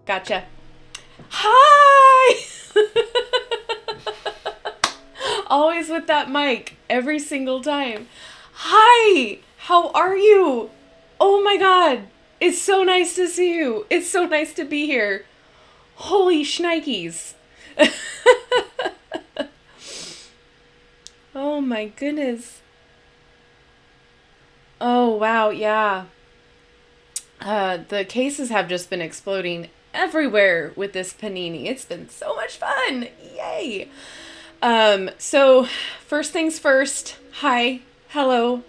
Gotcha. Hi! Always with that mic, every single time. Hi! How are you? Oh my god! It's so nice to see you. It's so nice to be here. Holy shnikes. Oh my goodness. Oh wow, yeah. The cases have just been exploding everywhere with this panini. It's been so much fun. Yay. So first things first. Hi. Hello.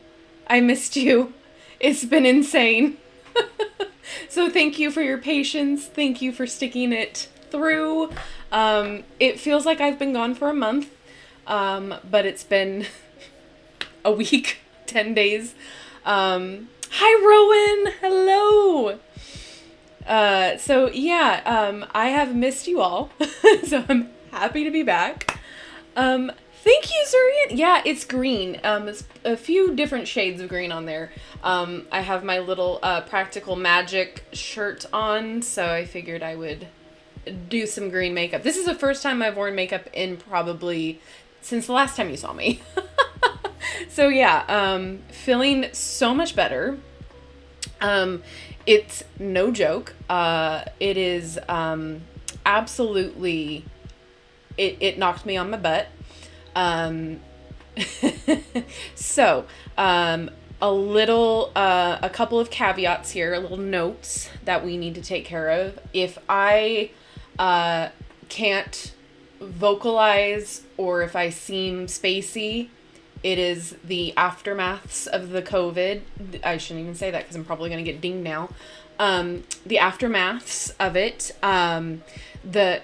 I missed you. It's been insane. So thank you for your patience. Thank you for sticking it through. It feels like I've been gone for a month. But it's been a week, 10 days. Hi, Rowan. Hello. So yeah, I have missed you all. So I'm happy to be back. Thank you, Zurian. Yeah, it's green. It's a few different shades of green on there. I have my little, Practical Magic shirt on, so I figured I would do some green makeup. This is the first time I've worn makeup in probably since the last time you saw me. So yeah, feeling so much better. It's no joke. It is, absolutely, it knocked me on my butt. So, a couple of caveats here, little notes that we need to take care of. If I, can't vocalize or if I seem spacey, it is the aftermaths of the COVID. I shouldn't even say that because I'm probably going to get dinged now. The aftermaths of it.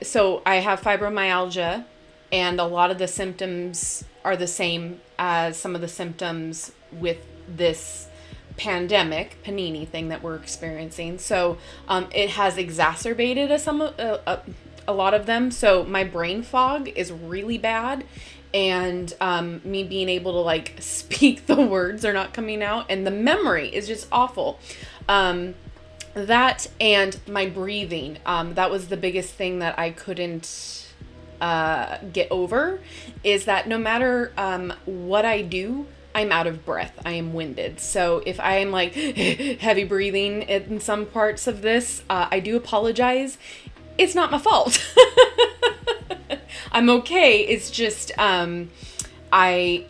So I have fibromyalgia, and a lot of the symptoms are the same as some of the symptoms with this pandemic panini thing that we're experiencing. So it has exacerbated a lot of them. So my brain fog is really bad, and me being able to like speak the words are not coming out, and the memory is just awful. That and my breathing, that was the biggest thing that I couldn't get over is that no matter what I do, I'm out of breath. I am winded. So if I am like heavy breathing in some parts of this, I do apologize. It's not my fault. I'm okay. It's just I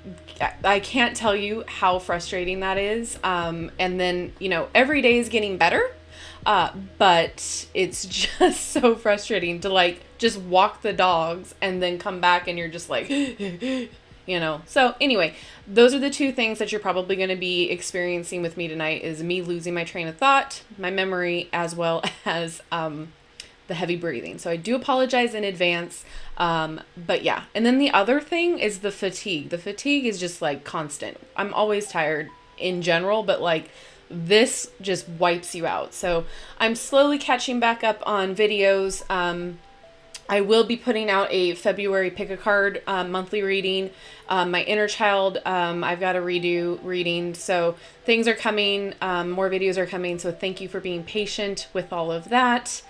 can't tell you how frustrating that is. And then, you know, every day is getting better. But it's just so frustrating to like just walk the dogs and then come back and you're just like, you know. So anyway, those are the two things that you're probably going to be experiencing with me tonight is me losing my train of thought, my memory, as well as the heavy breathing. So I do apologize in advance. But yeah. And then the other thing is the fatigue. The fatigue is just like constant. I'm always tired in general, but like this just wipes you out. So I'm slowly catching back up on videos. I will be putting out a February pick a card monthly reading. My inner child, I've got to redo reading. So things are coming. More videos are coming. So thank you for being patient with all of that.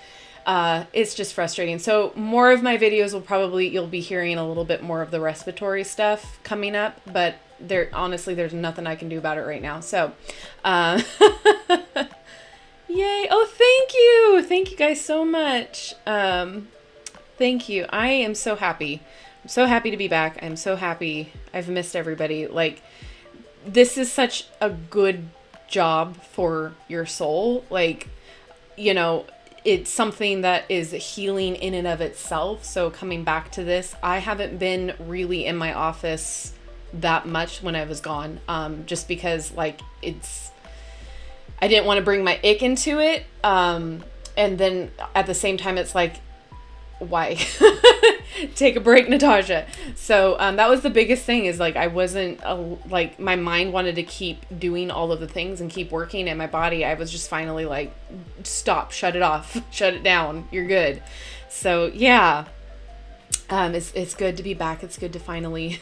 It's just frustrating. So more of my videos you'll be hearing a little bit more of the respiratory stuff coming up, but honestly, there's nothing I can do about it right now. So, yay. Oh, thank you. Thank you guys so much. Thank you. I am so happy. I'm so happy to be back. I'm so happy. I've missed everybody. Like, this is such a good job for your soul. Like, you know, it's something that is healing in and of itself. So coming back to this, I haven't been really in my office that much when I was gone. Just because like I didn't want to bring my ick into it. And then at the same time, it's like, why? Take a break, Natasha. So that was the biggest thing is like I wasn't like my mind wanted to keep doing all of the things and keep working, and my body, I was just finally like, stop, shut it off, shut it down, you're good. So yeah, it's good to be back. It's good to finally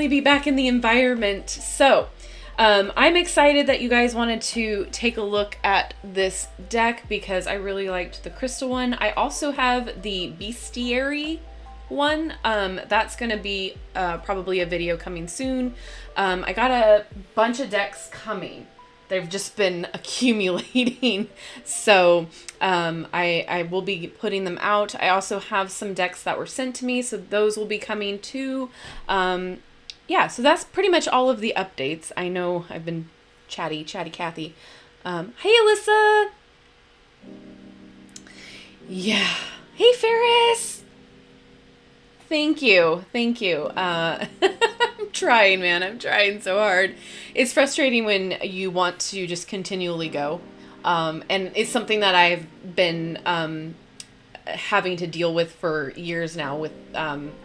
be back in the environment. So I'm excited that you guys wanted to take a look at this deck because I really liked the crystal one. I also have the bestiary one. That's going to be probably a video coming soon. I got a bunch of decks coming. They've just been accumulating. So I will be putting them out. I also have some decks that were sent to me, so those will be coming too. Yeah, so that's pretty much all of the updates. I know I've been chatty Cathy. Hey, Alyssa. Yeah. Hey, Ferris. Thank you. I'm trying, man. I'm trying so hard. It's frustrating when you want to just continually go. And it's something that I've been having to deal with for years now with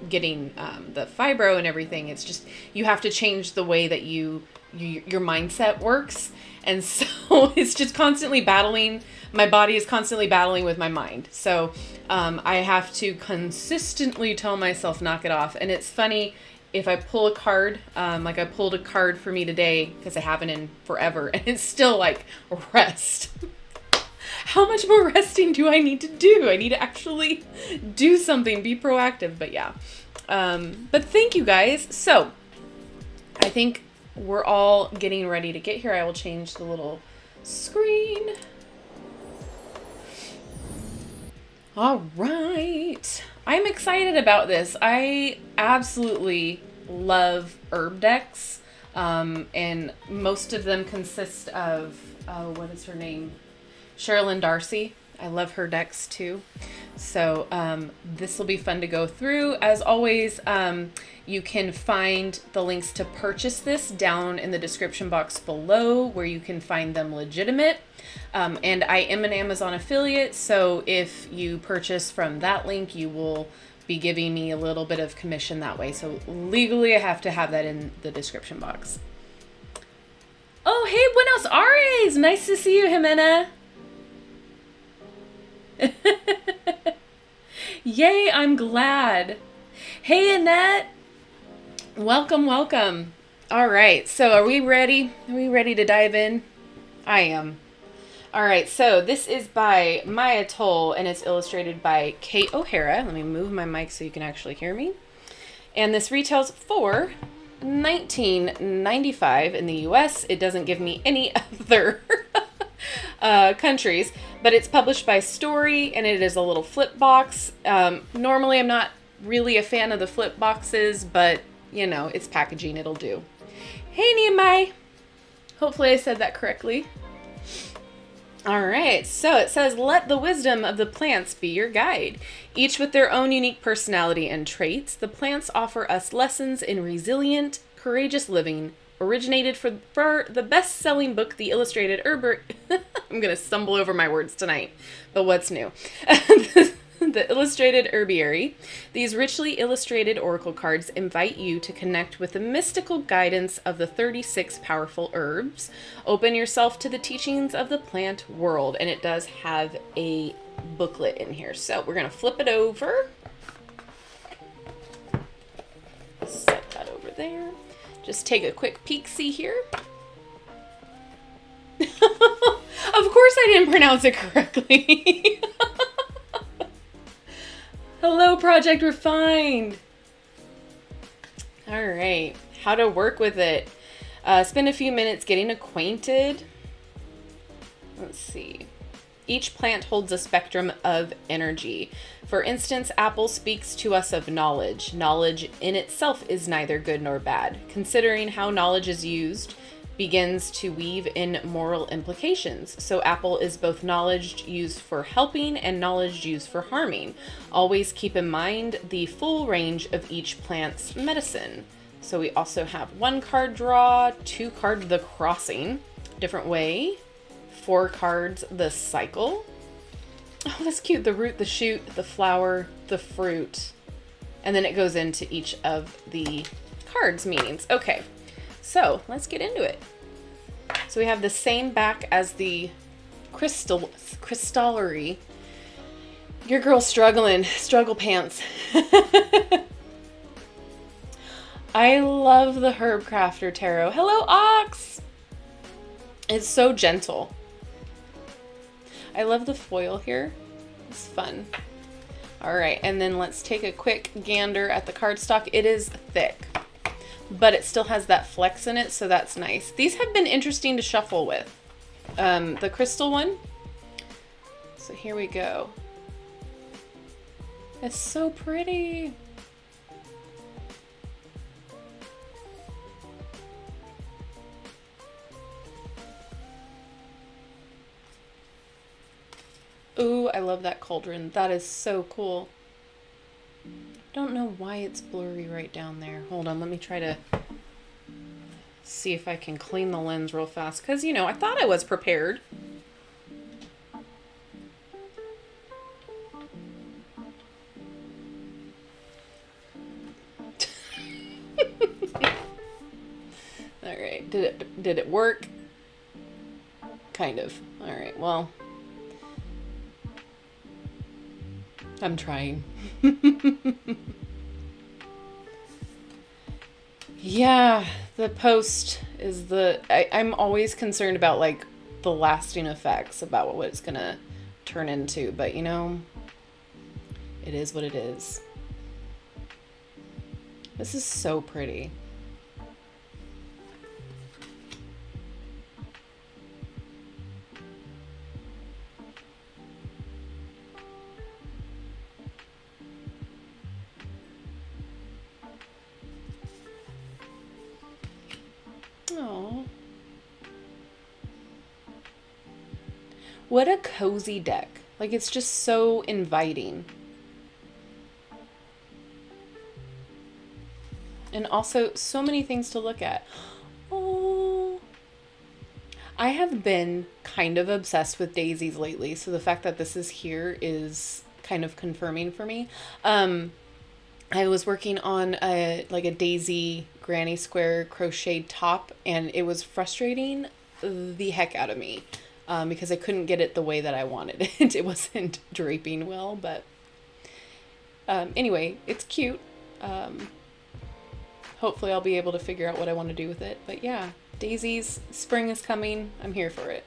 getting the fibro and everything. It's just you have to change the way that your mindset works, and so it's just constantly battling. My body is constantly battling with my mind, so I have to consistently tell myself knock it off. And it's funny if I pull a card, like I pulled a card for me today because I haven't in forever, and it's still like rest. How much more resting do I need to do? I need to actually do something, be proactive. But yeah. But thank you guys. So I think we're all getting ready to get here. I will change the little screen. All right. I'm excited about this. I absolutely love herb decks. And most of them consist of, what is her name? Sherilyn Darcy. I love her decks too. So this will be fun to go through. As always, you can find the links to purchase this down in the description box below where you can find them legitimate. And I am an Amazon affiliate, so if you purchase from that link, you will be giving me a little bit of commission that way. So legally, I have to have that in the description box. Oh, hey, Buenos Aires! Nice to see you, Jimena. Yay, I'm glad. Hey, Annette. Welcome. All right, so are we ready? Are we ready to dive in? I am. All right, so this is by Maia Toll and it's illustrated by Kate O'Hara. Let me move my mic so you can actually hear me. And this retails for $19.95 in the US. It doesn't give me any other countries, but it's published by Story and it is a little flip box. Normally I'm not really a fan of the flip boxes, but you know, it's packaging, it'll do. Hey Nehemiah! Hopefully I said that correctly. All right, so it says, let the wisdom of the plants be your guide. Each with their own unique personality and traits, the plants offer us lessons in resilient, courageous living, originated for the best-selling book, The Illustrated Herbiary. I'm going to stumble over my words tonight, but what's new? The Illustrated Herbiary. These richly illustrated oracle cards invite you to connect with the mystical guidance of the 36 powerful herbs. Open yourself to the teachings of the plant world. And it does have a booklet in here. So we're going to flip it over. Set that over there. Just take a quick peek-see here. Of course I didn't pronounce it correctly. Hello, Project Refined. All right, how to work with it. Spend a few minutes getting acquainted. Let's see. Each plant holds a spectrum of energy. For instance, apple speaks to us of knowledge. Knowledge in itself is neither good nor bad. Considering how knowledge is used begins to weave in moral implications. So apple is both knowledge used for helping and knowledge used for harming. Always keep in mind the full range of each plant's medicine. So we also have 1 card draw, 2 cards the crossing, different way, 4 cards the cycle. Oh, that's cute. The root, the shoot, the flower, the fruit. And then it goes into each of the cards' meanings. Okay. So let's get into it. So we have the same back as the crystallary. Your girl's struggling, struggle pants. I love the Herb Crafter Tarot. Hello, Ox! It's so gentle. I love the foil here. It's fun. All right, and then let's take a quick gander at the cardstock. It is thick, but it still has that flex in it, so that's nice. These have been interesting to shuffle with. The crystal one. So here we go. It's so pretty. Ooh, I love that cauldron. That is so cool. Don't know why it's blurry right down there. Hold on, let me try to see if I can clean the lens real fast. Because, you know, I thought I was prepared. Alright, did it work? Kind of. Alright, well, I'm trying. Yeah, the post is I'm always concerned about like the lasting effects, about what it's gonna turn into, but you know, it is what it is. This is so pretty. Oh, what a cozy deck. Like, it's just so inviting. And also so many things to look at. Oh, I have been kind of obsessed with daisies lately, so the fact that this is here is kind of confirming for me. I was working on a daisy granny square crocheted top, and it was frustrating the heck out of me because I couldn't get it the way that I wanted it. It wasn't draping well, but anyway, it's cute. Hopefully I'll be able to figure out what I want to do with it. But yeah, daisies, spring is coming. I'm here for it.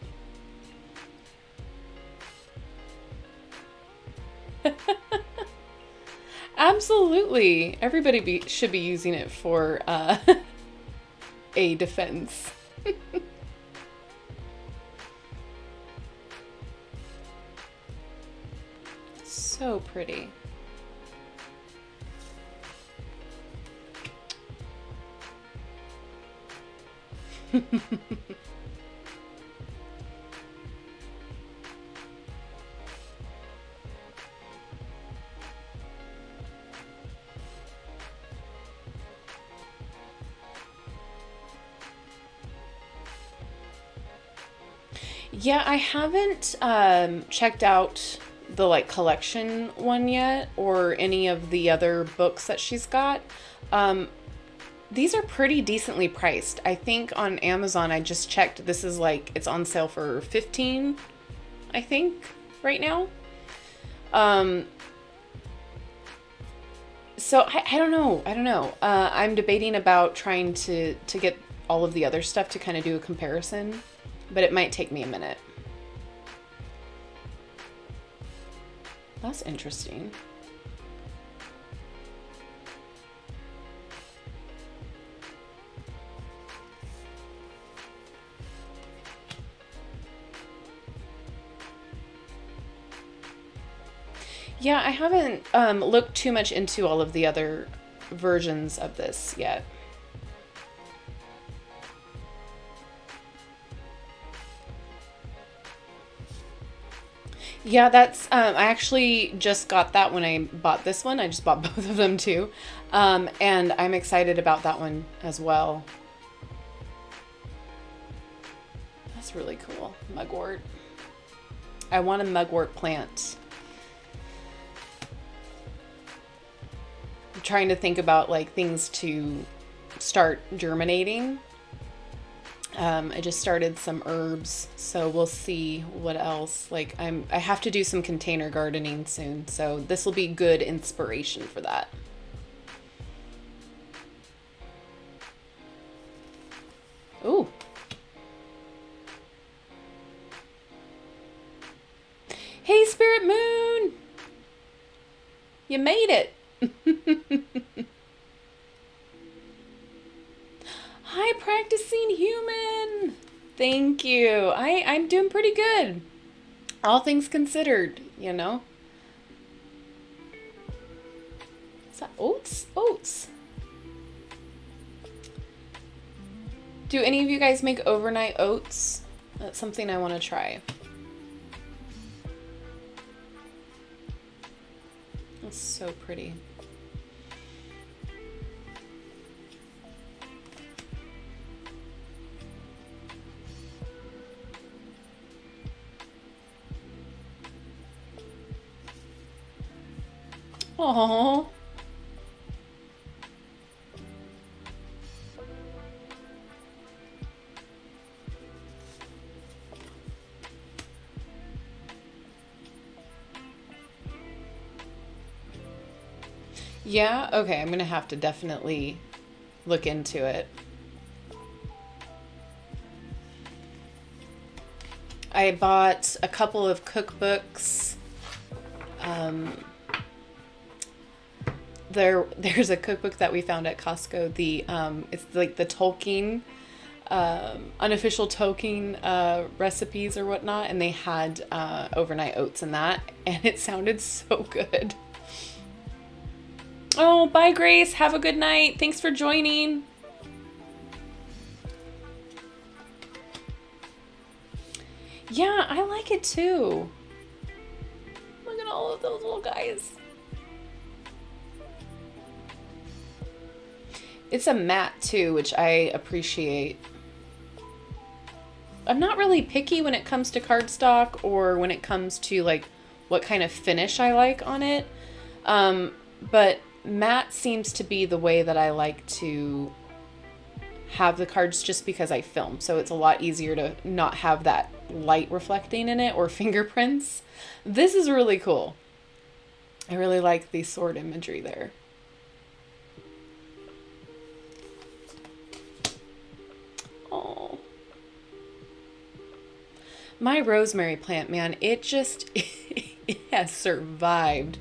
Absolutely. Everybody should be using it for a defense. So pretty. Yeah, I haven't checked out the like collection one yet or any of the other books that she's got. These are pretty decently priced. I think on Amazon, I just checked, this is like, it's on sale for 15, I think, right now. So I don't know. I don't know. I'm debating about trying to get all of the other stuff to kind of do a comparison, but it might take me a minute. That's interesting. Yeah, I haven't looked too much into all of the other versions of this yet. Yeah, that's, I actually just got that when I bought this one. I just bought both of them too. And I'm excited about that one as well. That's really cool. Mugwort. I want a mugwort plant. I'm trying to think about like things to start germinating. I just started some herbs, so we'll see what else. Like I have to do some container gardening soon, so this will be good inspiration for that. Ooh. Hey, Spirit Moon! You made it! Hi, Practicing Human! Thank you. I'm doing pretty good. All things considered, you know? Is that oats? Oats. Do any of you guys make overnight oats? That's something I want to try. That's so pretty. Aww. Yeah, okay, I'm gonna have to definitely look into it. I bought a couple of cookbooks. There's a cookbook that we found at Costco. It's like the Tolkien, unofficial Tolkien recipes or whatnot, and they had overnight oats in that, and it sounded so good. Oh, bye, Grace. Have a good night. Thanks for joining. Yeah, I like it too. Look at all of those little guys. It's a matte too, which I appreciate. I'm not really picky when it comes to cardstock or when it comes to like what kind of finish I like on it. But matte seems to be the way that I like to have the cards just because I film. So it's a lot easier to not have that light reflecting in it or fingerprints. This is really cool. I really like the sword imagery there. Oh, my rosemary plant, man, it just it has survived.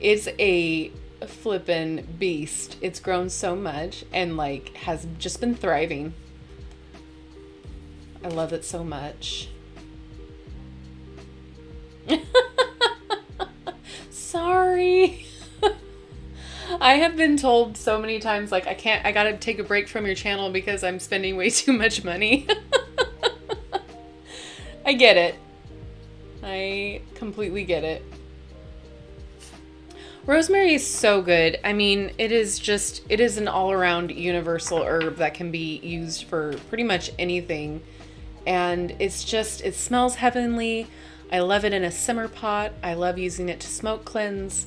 It's a flippin' beast. It's grown so much and like has just been thriving. I love it so much. Sorry. I have been told so many times, like, I gotta take a break from your channel because I'm spending way too much money. I get it. I completely get it. Rosemary is so good. I mean, it is an all-around universal herb that can be used for pretty much anything. And it smells heavenly. I love it in a simmer pot. I love using it to smoke cleanse.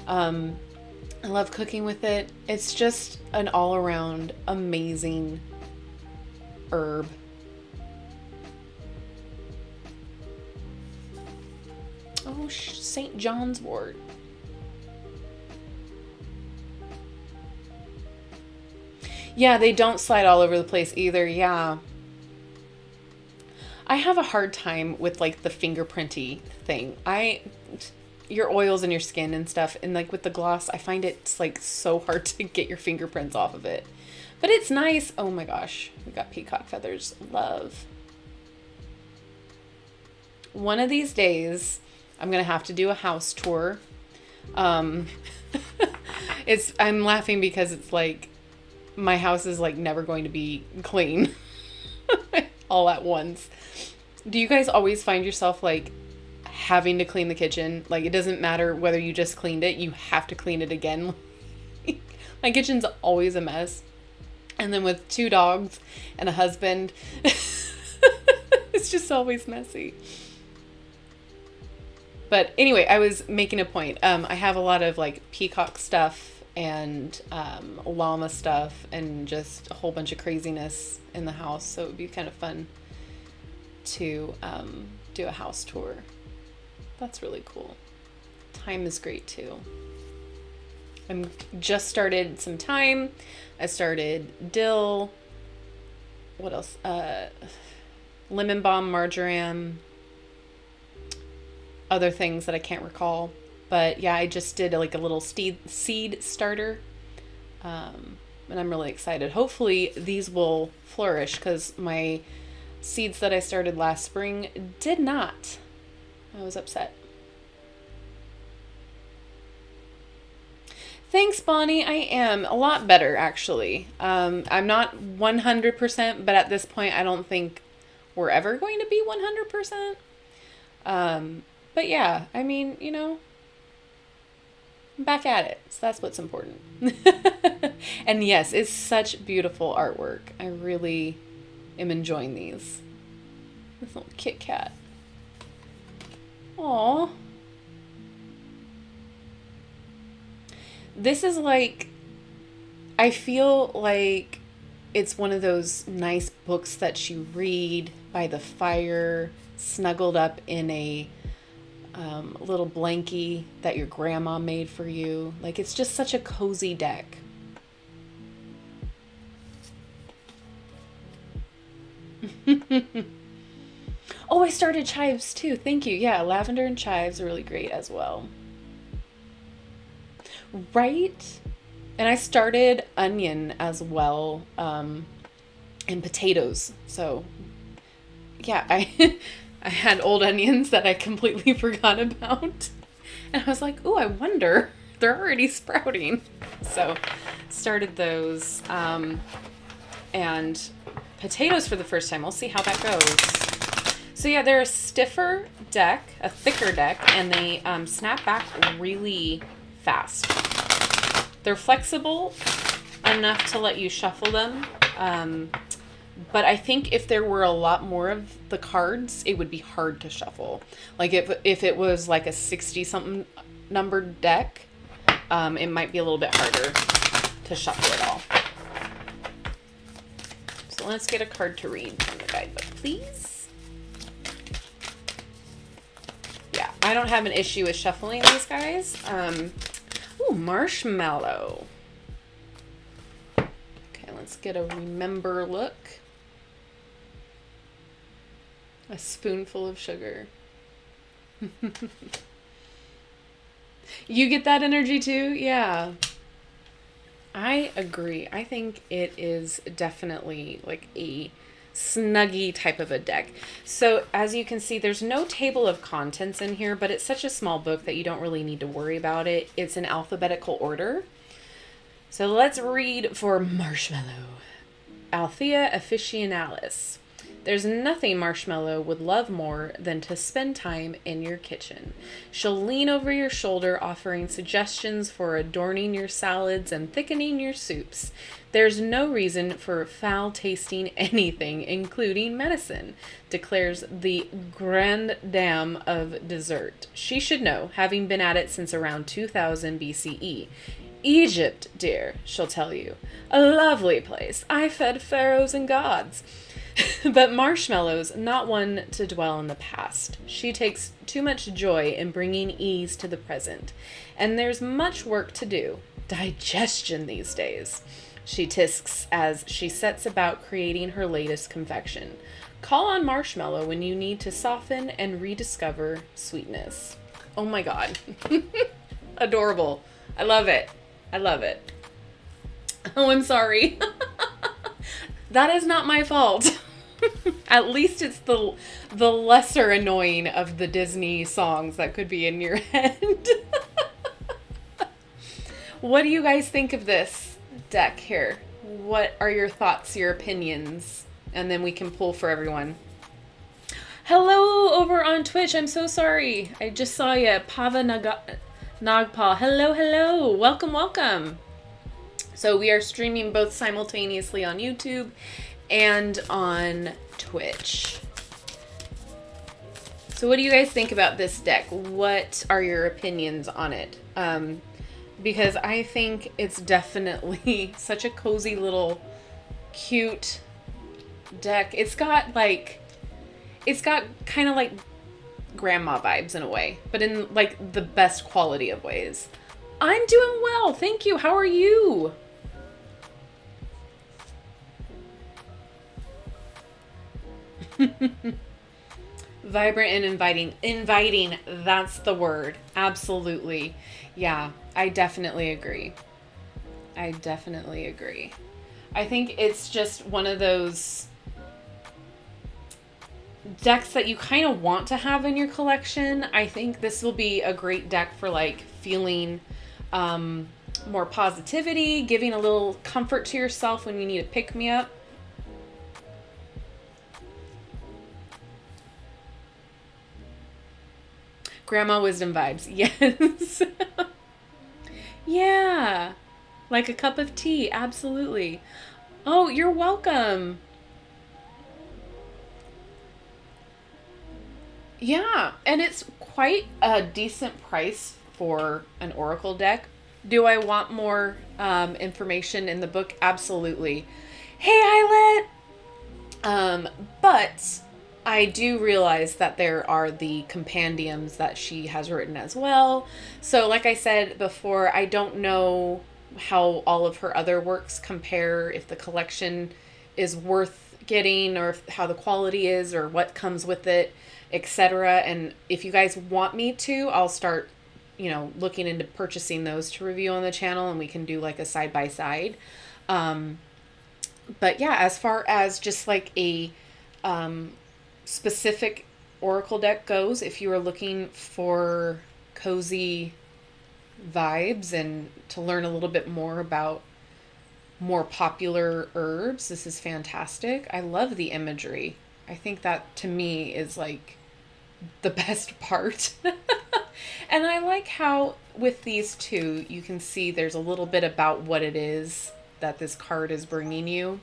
I love cooking with it. It's just an all-around amazing herb. Oh, St. John's wort. Yeah, they don't slide all over the place either. Yeah. I have a hard time with like the fingerprinty thing. Your oils and your skin and stuff, and like with the gloss, I find it's like so hard to get your fingerprints off of it. But it's nice. Oh my gosh, we got peacock feathers. Love. One of these days, I'm gonna have to do a house tour. I'm laughing because it's like my house is like never going to be clean all at once. Do you guys always find yourself like having to clean the kitchen? Like, it doesn't matter whether you just cleaned it, you have to clean it again. My kitchen's always a mess. And then with 2 dogs and a husband, it's just always messy. But anyway, I was making a point. I have a lot of like peacock stuff and llama stuff and just a whole bunch of craziness in the house. So it would be kind of fun to do a house tour. That's really cool. Thyme is great too. I'm just started some thyme. I started dill. What else? Lemon balm, marjoram. Other things that I can't recall. But yeah, I just did like a little seed starter. And I'm really excited. Hopefully these will flourish because my seeds that I started last spring did not. I was upset. Thanks, Bonnie. I am a lot better, actually. I'm not 100%, but at this point, I don't think we're ever going to be 100%. But yeah, I mean, you know, I'm back at it. So that's what's important. And yes, it's such beautiful artwork. I really am enjoying these. This little Kit Kat. Aww. This is like, I feel like it's one of those nice books that you read by the fire, snuggled up in a little blankie that your grandma made for you. Like, it's just such a cozy deck. Oh, I started chives too. Thank you. Yeah, lavender and chives are really great as well. Right? And I started onion as well, and potatoes. So, yeah, I had old onions that I completely forgot about. And I was like, ooh, I wonder. They're already sprouting. So, started those. And potatoes for the first time. We'll see how that goes. So yeah, they're a stiffer deck, a thicker deck, and they snap back really fast. They're flexible enough to let you shuffle them, but I think if there were a lot more of the cards, it would be hard to shuffle. Like if it was like a 60-something numbered deck, it might be a little bit harder to shuffle it all. So let's get a card to read from the guidebook, please. Yeah, I don't have an issue with shuffling these guys. Ooh, marshmallow. Okay, let's get a remember look. A spoonful of sugar. You get that energy too? Yeah. I agree. I think it is definitely like a snuggy type of a deck. So as you can see, there's no table of contents in here, but it's such a small book that you don't really need to worry about it. It's in alphabetical order. So let's read for Marshmallow. Althea officinalis. There's nothing Marshmallow would love more than to spend time in your kitchen. She'll lean over your shoulder, offering suggestions for adorning your salads and thickening your soups. There's no reason for foul-tasting anything, including medicine, declares the grande dame of dessert. She should know, having been at it since around 2000 BCE. Egypt, dear, she'll tell you. A lovely place. I fed pharaohs and gods. But Marshmallow's not one to dwell in the past. She takes too much joy in bringing ease to the present. And there's much work to do. Digestion these days. She tisks as she sets about creating her latest confection. Call on Marshmallow when you need to soften and rediscover sweetness. Oh my god. Adorable. I love it. I love it. Oh, I'm sorry. That is not my fault. At least it's the lesser annoying of the Disney songs that could be in your head. What do you guys think of this deck here? What are your thoughts, your opinions? And then we can pull for everyone. Hello over on Twitch. I'm so sorry. I just saw you. Pava Nagpa. Hello, hello. Welcome, welcome. So we are streaming both simultaneously on YouTube and on Twitch. So what do you guys think about this deck? What are your opinions on it? Because I think it's definitely such a cozy little cute deck. It's got kind of like grandma vibes in a way, but in like the best quality of ways. I'm doing well, thank you. How are you? Vibrant and inviting. Inviting, that's the word. Absolutely. Yeah, I definitely agree. I definitely agree. I think it's just one of those decks that you kind of want to have in your collection. I think this will be a great deck for like feeling more positivity, giving a little comfort to yourself when you need a pick-me-up. Grandma wisdom vibes. Yes. Yeah. Like a cup of tea. Absolutely. Oh, you're welcome. Yeah. And it's quite a decent price for an Oracle deck. Do I want more information in the book? Absolutely. Hey, Eyelet! But I do realize that there are the compendiums that she has written as well. So like I said before, I don't know how all of her other works compare, if the collection is worth getting, or how the quality is, or what comes with it, etc. And if you guys want me to, I'll start, looking into purchasing those to review on the channel, and we can do like a side-by-side. But yeah, as far as just like a specific Oracle deck goes, if you are looking for cozy vibes and to learn a little bit more about more popular herbs, this is fantastic. I love the imagery. I think that to me is like the best part. And I like how with these two, you can see there's a little bit about what it is that this card is bringing you.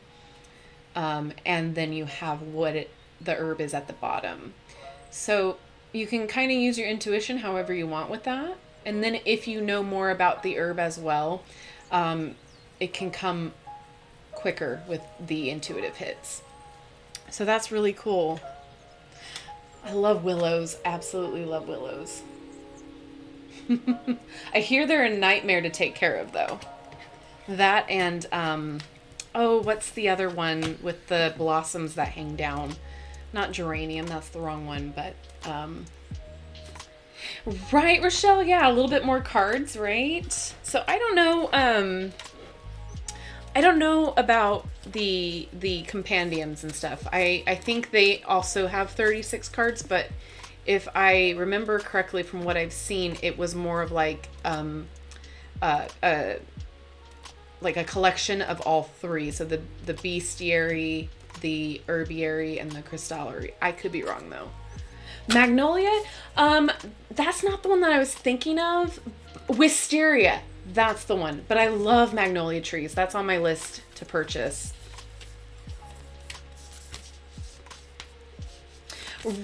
And then you have what the herb is at the bottom. So you can kind of use your intuition however you want with that. And then if you know more about the herb as well, it can come quicker with the intuitive hits. So that's really cool. I love willows. Absolutely love willows. I hear they're a nightmare to take care of, though. That and, what's the other one with the blossoms that hang down? Not geranium, that's the wrong one, but, Right, Rochelle? Yeah, a little bit more cards, right? So I don't know about the compendiums and stuff. I think they also have 36 cards, but if I remember correctly from what I've seen, it was more of uh, uh like a collection of all three. So the bestiary, the herbiary, and the crystallary. I could be wrong though. Magnolia, that's not the one that I was thinking of. Wisteria, that's the one. But I love magnolia trees. That's on my list to purchase.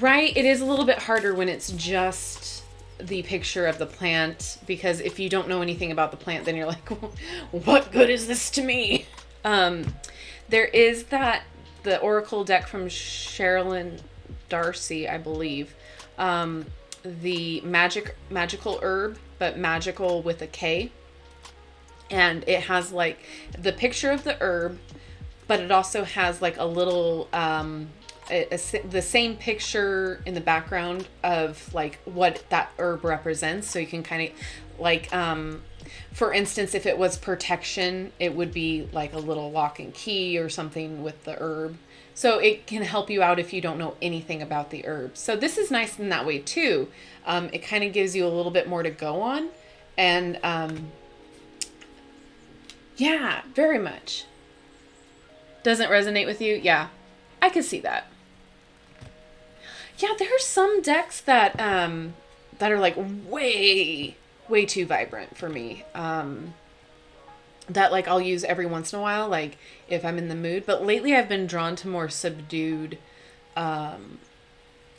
Right, it is a little bit harder when it's just the picture of the plant, because if you don't know anything about the plant, then you're like, well, what good is this to me? There is the Oracle deck from Sherilyn Darcy, I believe. The magical herb, but magical with a K. And it has like the picture of the herb, but it also has like a little the same picture in the background of like what that herb represents. So you can kind of like for instance, if it was protection, it would be like a little lock and key or something with the herb. So it can help you out if you don't know anything about the herb. So this is nice in that way too. It kind of gives you a little bit more to go on. And yeah, very much. Doesn't resonate with you? Yeah, I could see that. Yeah, there are some decks that are like way too vibrant for me. That like I'll use every once in a while, like if I'm in the mood. But lately I've been drawn to more subdued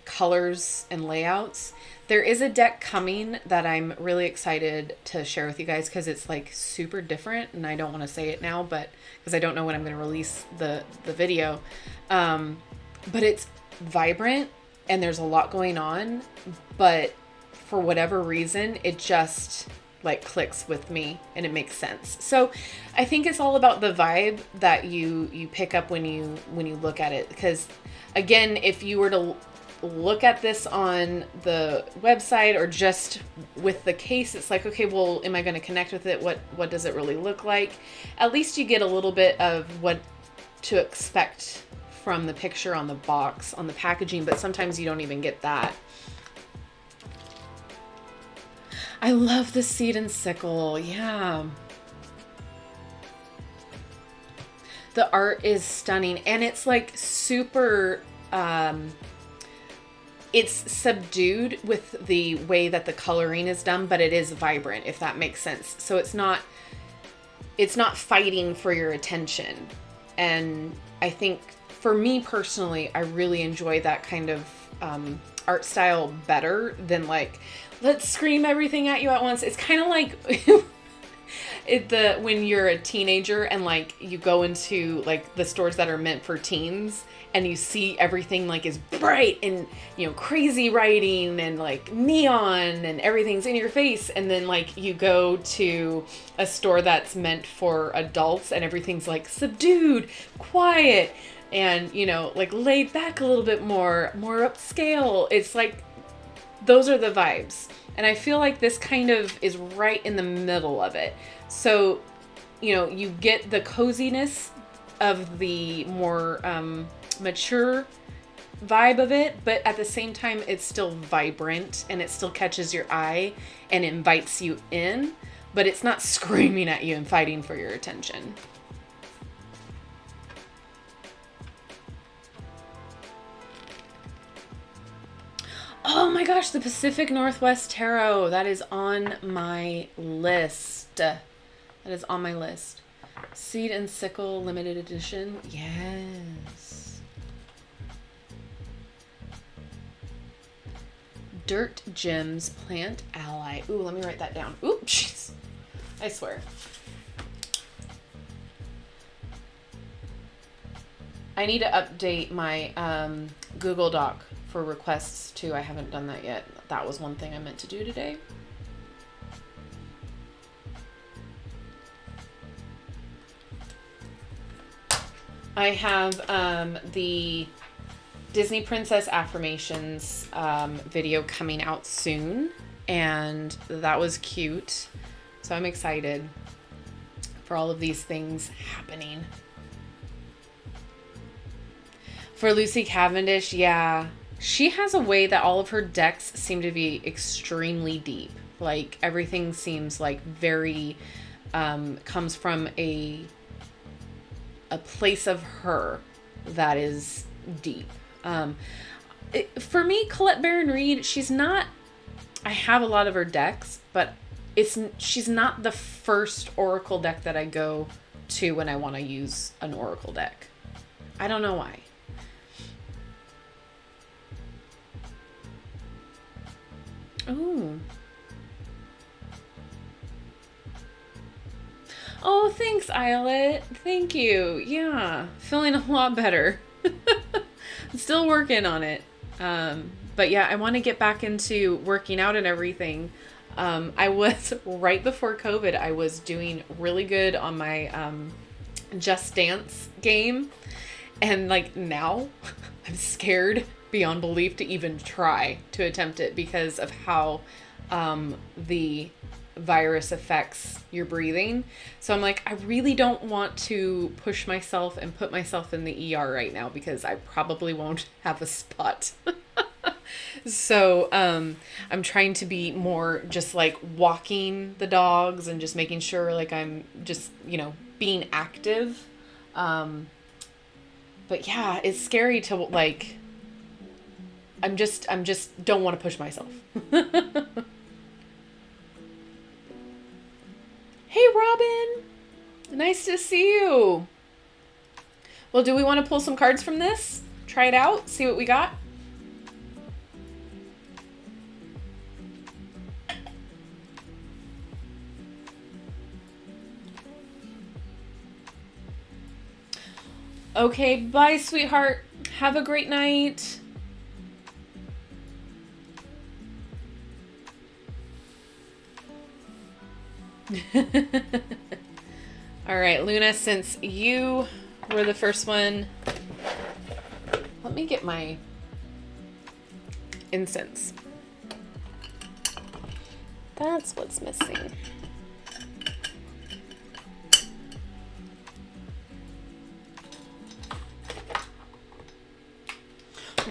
colors and layouts. There is a deck coming that I'm really excited to share with you guys because it's like super different, and I don't want to say it now, but because I don't know when I'm going to release the video. But it's vibrant and there's a lot going on, but for whatever reason, it just like clicks with me and it makes sense. So I think it's all about the vibe that you pick up when you look at it. Because again, if you were to look at this on the website or just with the case, it's like, okay, well, am I going to connect with it? What does it really look like? At least you get a little bit of what to expect from the picture on the box, on the packaging, but sometimes you don't even get that. I love the seed and sickle. Yeah. The art is stunning, and it's like super it's subdued with the way that the coloring is done, but it is vibrant, if that makes sense. So it's not fighting for your attention. And I think for me personally, I really enjoy that kind of art style better than like, let's scream everything at you at once. It's kind of like when you're a teenager and like you go into like the stores that are meant for teens and you see everything like is bright and, you know, crazy writing and like neon and everything's in your face. And then like you go to a store that's meant for adults and everything's like subdued, quiet, and, you know, like laid back a little bit more upscale. It's like, those are the vibes. And I feel like this kind of is right in the middle of it. So, you know, you get the coziness of the more mature vibe of it, but at the same time, it's still vibrant and it still catches your eye and invites you in, but it's not screaming at you and fighting for your attention. Oh my gosh, the Pacific Northwest Tarot. That is on my list. That is on my list. Seed and Sickle limited edition. Yes. Dirt Gems Plant Ally. Ooh, let me write that down. Ooh, jeez. I swear. I need to update my Google Doc for requests too. I haven't done that yet. That was one thing I meant to do today. I have the Disney Princess Affirmations video coming out soon. and that was cute. So I'm excited for all of these things happening. For Lucy Cavendish, yeah, she has a way that all of her decks seem to be extremely deep. Like everything seems like very comes from a place of her that is deep. For me, Colette Baron-Reid, she's not, I have a lot of her decks, but she's not the first Oracle deck that I go to when I want to use an Oracle deck. I don't know why. Ooh. Oh, thanks, Eyelet. Thank you. Yeah, feeling a lot better. Still working on it. But yeah, I want to get back into working out and everything. I was, right before COVID, I was doing really good on my Just Dance game. And like now, I'm scared beyond belief to even try to attempt it because of how the virus affects your breathing. So I'm like, I really don't want to push myself and put myself in the ER right now because I probably won't have a spot. So I'm trying to be more just like walking the dogs and just making sure like I'm just, you know, being active. But yeah, it's scary to like, I'm just don't want to push myself. Hey, Robin. Nice to see you. Well, do we want to pull some cards from this? Try it out, see what we got? Okay, bye, sweetheart. Have a great night. All right, Luna, since you were the first one, let me get my incense. That's what's missing.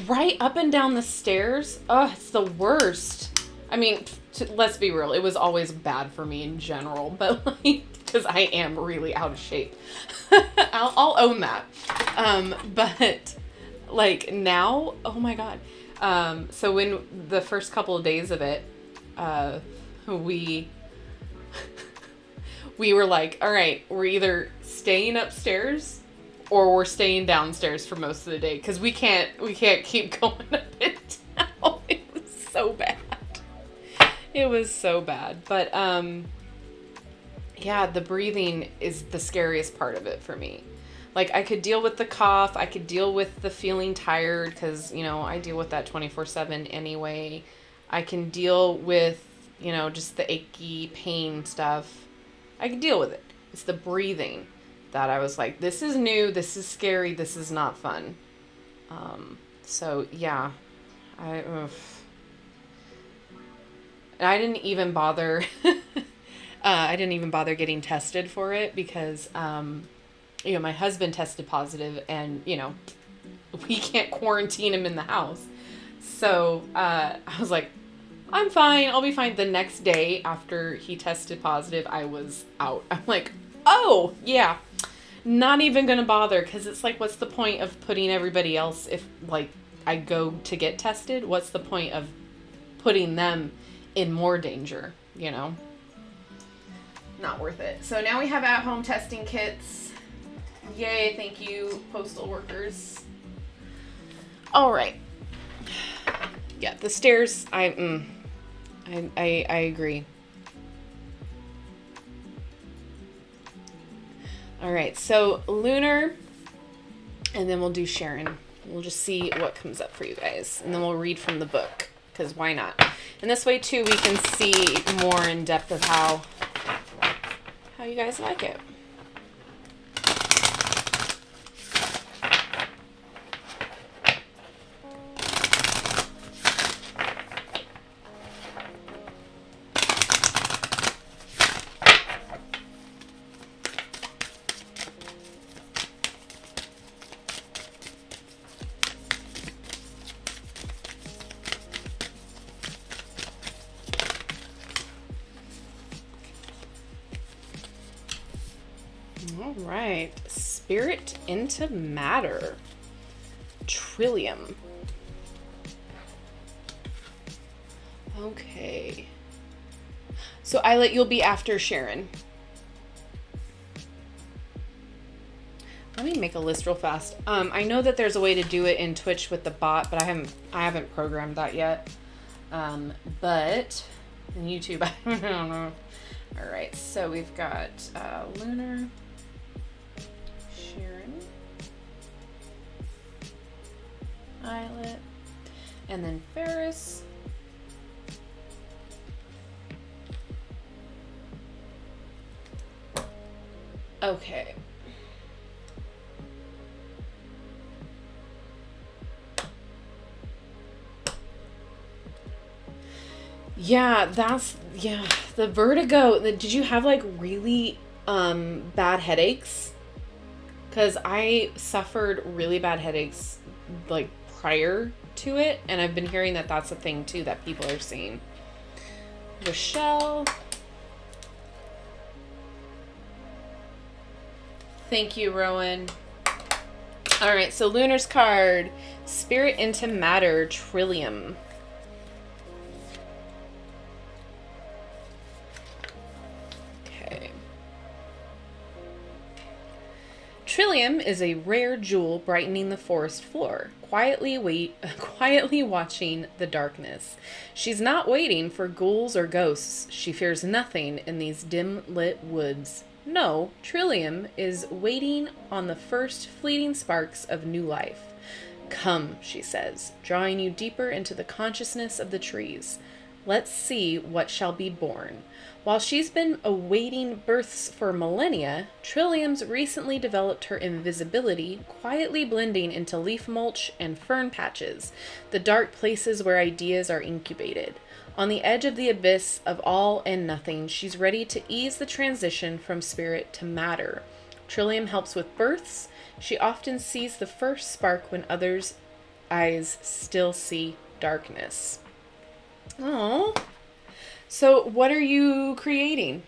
Right up and down the stairs. Oh, it's the worst. I mean, let's be real. It was always bad for me in general, but like, because I am really out of shape. I'll own that. But like now, oh my God. So when the first couple of days of it, we were like, all right, we're either staying upstairs or we're staying downstairs for most of the day because we can't keep going up and down. It was so bad. It was so bad. But yeah, the breathing is the scariest part of it for me. Like I could deal with the cough, I could deal with the feeling tired because, you know, I deal with that 24/7 anyway. I can deal with, you know, just the achy pain stuff. I can deal with it. It's the breathing that I was like, this is new, this is scary, this is not fun. So yeah, I didn't even bother. I didn't even bother getting tested for it because, you know, my husband tested positive, and you know, we can't quarantine him in the house. So I was like, I'm fine. I'll be fine. The next day after he tested positive, I was out. I'm like, oh yeah, not even gonna bother because it's like, what's the point of putting everybody else if like I go to get tested? What's the point of putting them in more danger, you know? Not worth it. So now we have at-home testing kits. Yay, thank you, postal workers. All right. Yeah, the stairs, I agree. All right, so Lunar, and then we'll do Sharon. We'll just see what comes up for you guys, and then we'll read from the book, because why not? And this way, too, we can see more in depth of how you guys like it. right. Spirit into Matter. Trillium. Okay. So Islet, you'll be after Sharon. Let me make a list real fast. I know that there's a way to do it in Twitch with the bot, but I haven't programmed that yet. But in YouTube, I don't know. All right, so we've got Lunar, Sharon, Islet, and then Ferris. Okay. Yeah, the vertigo. Did you have like really bad headaches? Because I suffered really bad headaches like prior to it, and I've been hearing that that's a thing too that people are seeing. Rochelle. Thank you, Rowan. All right, so Lunar's card, Spirit into Matter, Trillium. Trillium is a rare jewel brightening the forest floor, quietly watching the darkness. She's not waiting for ghouls or ghosts. She fears nothing in these dim-lit woods. No, Trillium is waiting on the first fleeting sparks of new life. Come, she says, drawing you deeper into the consciousness of the trees. Let's see what shall be born. While she's been awaiting births for millennia, Trillium's recently developed her invisibility, quietly blending into leaf mulch and fern patches, the dark places where ideas are incubated. On the edge of the abyss of all and nothing, she's ready to ease the transition from spirit to matter. Trillium helps with births. She often sees the first spark when others' eyes still see darkness. Oh. So what are you creating?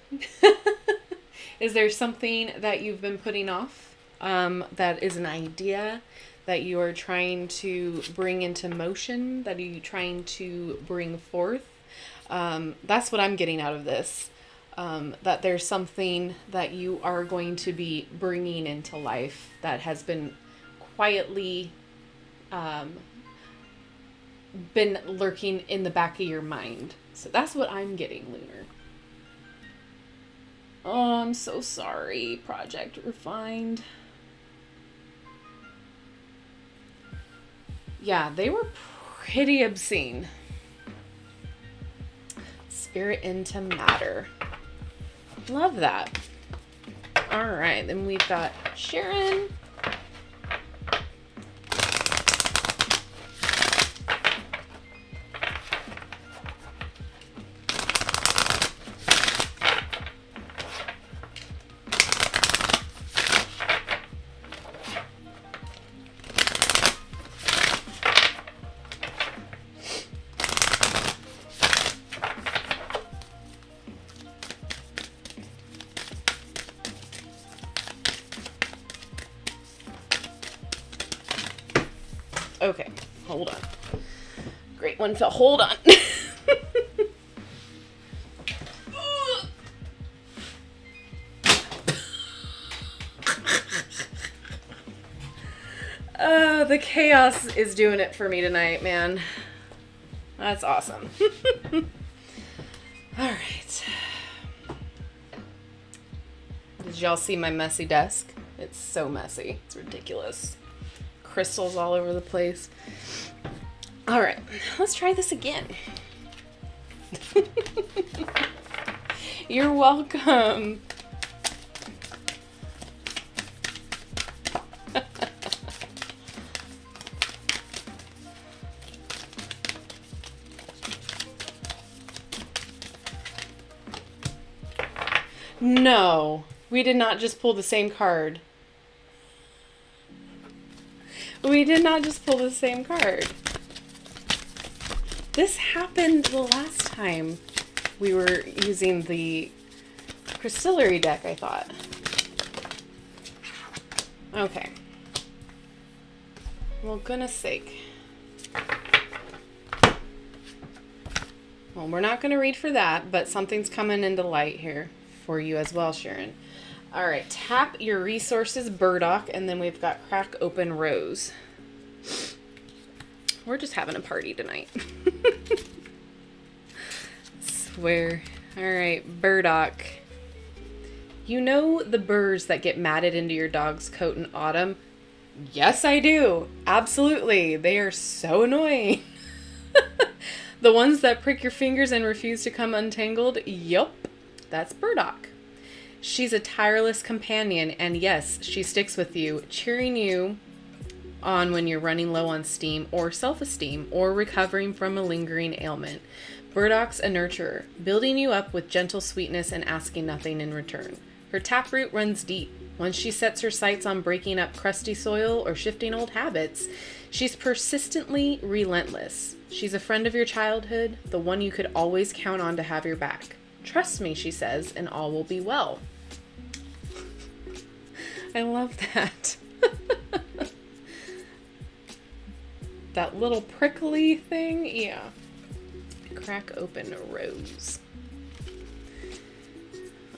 Is there something that you've been putting off that is an idea that you are trying to bring into motion, that you're trying to bring forth? That's what I'm getting out of this. That there's something that you are going to be bringing into life that has been quietly been lurking in the back of your mind. So that's what I'm getting, Lunar. Oh, I'm so sorry, Project Refined. Yeah, they were pretty obscene. Spirit into Matter. Love that. All right, then we've got Sharon. Okay, hold on. Great one fell. Hold on. The chaos is doing it for me tonight, man. That's awesome. All right. Did y'all see my messy desk? It's so messy. It's ridiculous. Crystals all over the place. All right, let's try this again. You're welcome. No, we did not just pull the same card. We did not just pull the same card. This happened the last time we were using the Crystallary deck, I thought. Okay. Well, goodness sake. Well, we're not going to read for that, but something's coming into light here for you as well, Sharon. All right, tap your resources, Burdock, and then we've got crack open rose. We're just having a party tonight. Swear. All right, Burdock. You know the burrs that get matted into your dog's coat in autumn? Yes, I do. Absolutely. They are so annoying. The ones that prick your fingers and refuse to come untangled? Yup, that's Burdock. She's a tireless companion, and yes, she sticks with you, cheering you on when you're running low on steam or self-esteem or recovering from a lingering ailment. Burdock's a nurturer, building you up with gentle sweetness and asking nothing in return. Her taproot runs deep. Once she sets her sights on breaking up crusty soil or shifting old habits, she's persistently relentless. She's a friend of your childhood, the one you could always count on to have your back. Trust me, she says, and all will be well. I love that. That little prickly thing, yeah. Crack open a rose.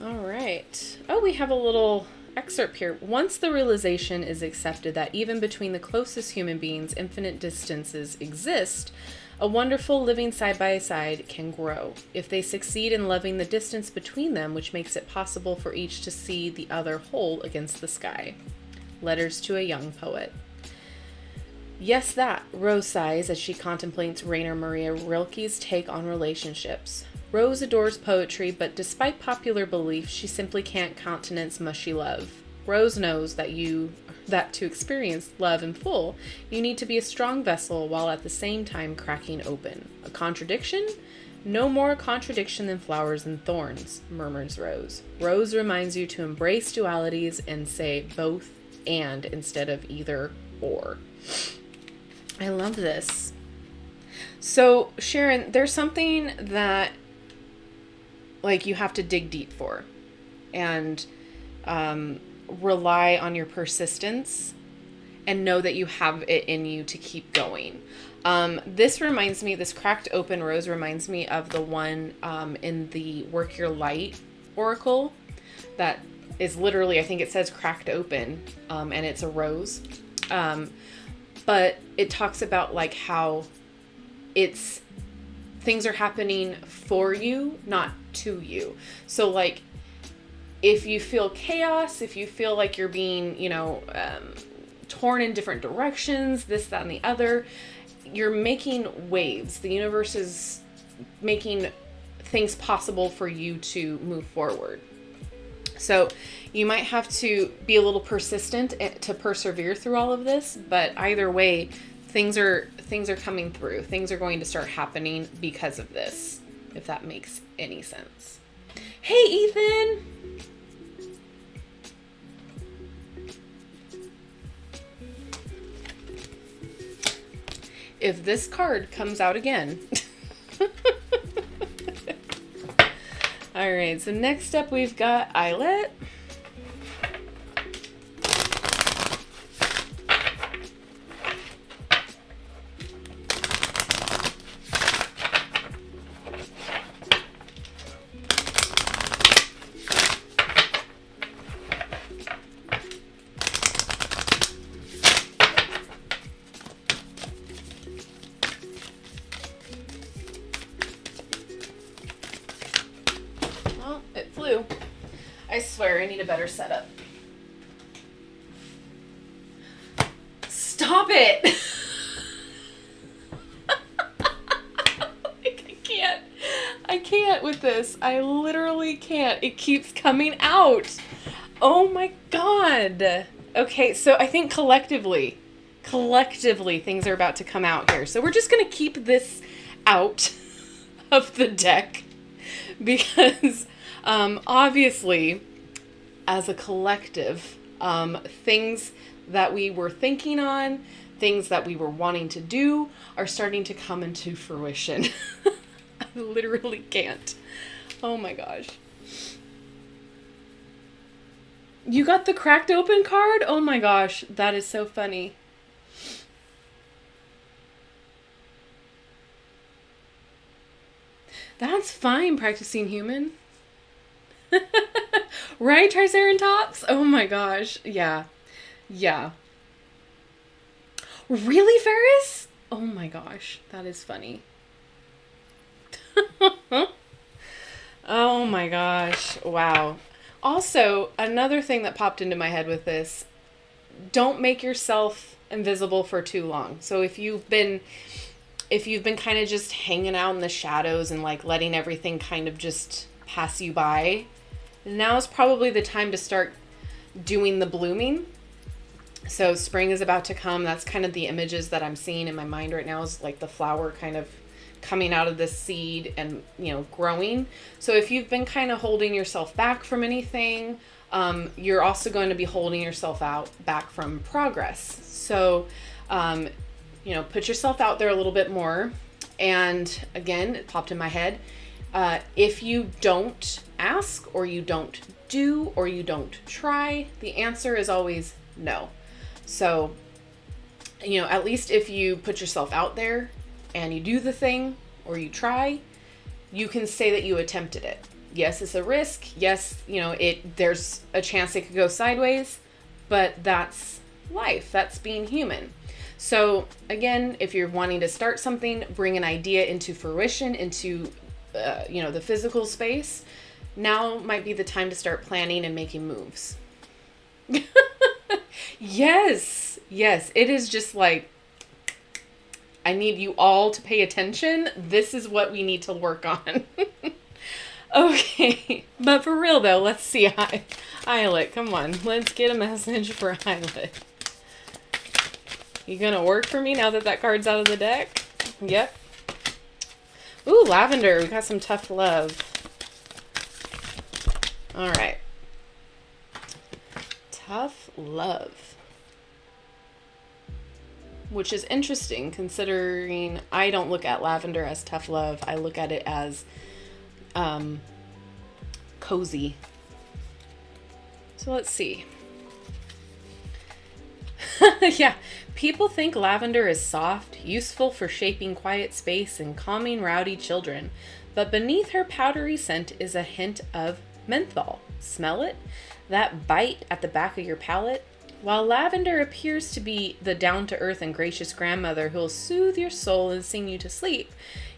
All right. Oh, we have a little excerpt here. Once the realization is accepted that even between the closest human beings, infinite distances exist, a wonderful living side by side can grow. If they succeed in loving the distance between them, which makes it possible for each to see the other whole against the sky. Letters to a Young Poet. Yes, that, Rose sighs as she contemplates Rainer Maria Rilke's take on relationships. Rose adores poetry, but despite popular belief, she simply can't countenance mushy love. Rose knows that to experience love in full, you need to be a strong vessel while at the same time cracking open. A contradiction? No more a contradiction than flowers and thorns, murmurs Rose. Rose reminds you to embrace dualities and say both and instead of either or. I love this. So, Sharon, there's something that like you have to dig deep for and rely on your persistence and know that you have it in you to keep going. This cracked open rose reminds me of the one in the Work Your Light Oracle that is literally, I think it says cracked open, and it's a rose. But it talks about like how things are happening for you, not to you. So like, if you feel chaos, if you feel like you're being, torn in different directions, this, that, and the other, you're making waves. The universe is making things possible for you to move forward. So you might have to be a little persistent to persevere through all of this, but either way, things are coming through. Things are going to start happening because of this, if that makes any sense. Hey, Ethan! If this card comes out again. All right, so next up we've got Eyelet. I swear I need a better setup. Stop it! I can't with this. I literally can't. It keeps coming out. Oh my god. Okay, so I think collectively things are about to come out here. So we're just going to keep this out of the deck because obviously, as a collective, things that we were thinking on, things that we were wanting to do are starting to come into fruition. I literally can't. Oh my gosh. You got the cracked open card? Oh my gosh, that is so funny. That's fine, practicing human. Right, Triceratops? Oh my gosh. Yeah. Yeah. Really, Ferris? Oh my gosh, that is funny. Oh my gosh. Wow. Also, another thing that popped into my head with this, don't make yourself invisible for too long. So if you've been kind of just hanging out in the shadows and like letting everything kind of just pass you by, now is probably the time to start doing the blooming. So spring is about to come. That's kind of the images that I'm seeing in my mind right now, is like the flower kind of coming out of the seed and, growing. So if you've been kind of holding yourself back from anything, you're also going to be holding yourself back from progress. So, put yourself out there a little bit more. And again, it popped in my head. If you don't ask, or you don't do, or you don't try, the answer is always no. So, at least if you put yourself out there and you do the thing, or you try, you can say that you attempted it. Yes, it's a risk. Yes, there's a chance it could go sideways, but that's life. That's being human. So again, if you're wanting to start something, bring an idea into fruition, into, the physical space, now might be the time to start planning and making moves. Yes. It is just like, I need you all to pay attention. This is what we need to work on. Okay. But for real though, let's see. Eyelet, come on. Let's get a message for Eyelet. You gonna work for me now that card's out of the deck? Yep. Ooh, lavender. We got some tough love. All right. Tough love. Which is interesting, considering I don't look at lavender as tough love. I look at it as cozy. So let's see. Yeah, people think lavender is soft, useful for shaping quiet space and calming rowdy children. But beneath her powdery scent is a hint of menthol. Smell it? That bite at the back of your palate? While lavender appears to be the down-to-earth and gracious grandmother who'll soothe your soul and sing you to sleep,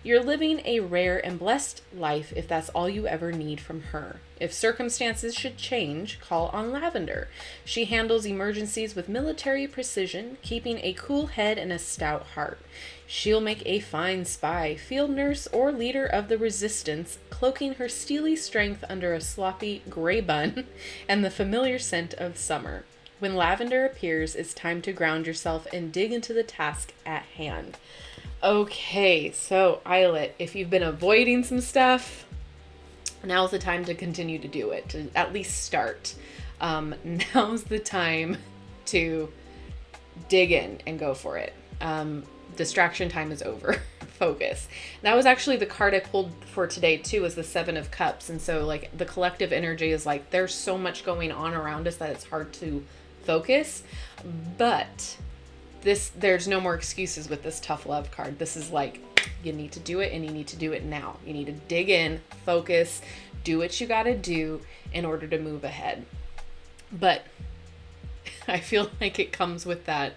you're living a rare and blessed life if that's all you ever need from her. If circumstances should change, call on lavender. She handles emergencies with military precision, keeping a cool head and a stout heart. She'll make a fine spy, field nurse, or leader of the resistance, cloaking her steely strength under a sloppy gray bun and the familiar scent of summer. When lavender appears, it's time to ground yourself and dig into the task at hand. Okay, so Eyelet, if you've been avoiding some stuff, now's the time to continue to do it, to at least start. Now's the time to dig in and go for it. Distraction time is over. Focus. That was actually the card I pulled for today too, was the Seven of Cups. And so like the collective energy is like, there's so much going on around us that it's hard to focus, but there's no more excuses with this tough love card. This is like, you need to do it, and you need to do it now. You need to dig in, focus, do what you got to do in order to move ahead. But I feel like it comes with that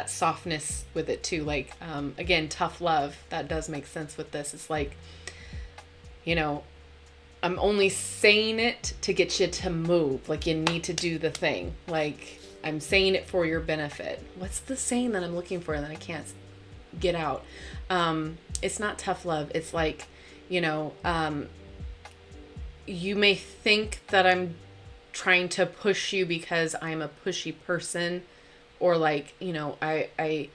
softness with it too. Like, again, tough love, that does make sense with this. It's like, I'm only saying it to get you to move. Like, you need to do the thing. Like, I'm saying it for your benefit. What's the saying that I'm looking for that I can't get out? It's not tough love. It's like, you may think that I'm trying to push you because I'm a pushy person, or like, I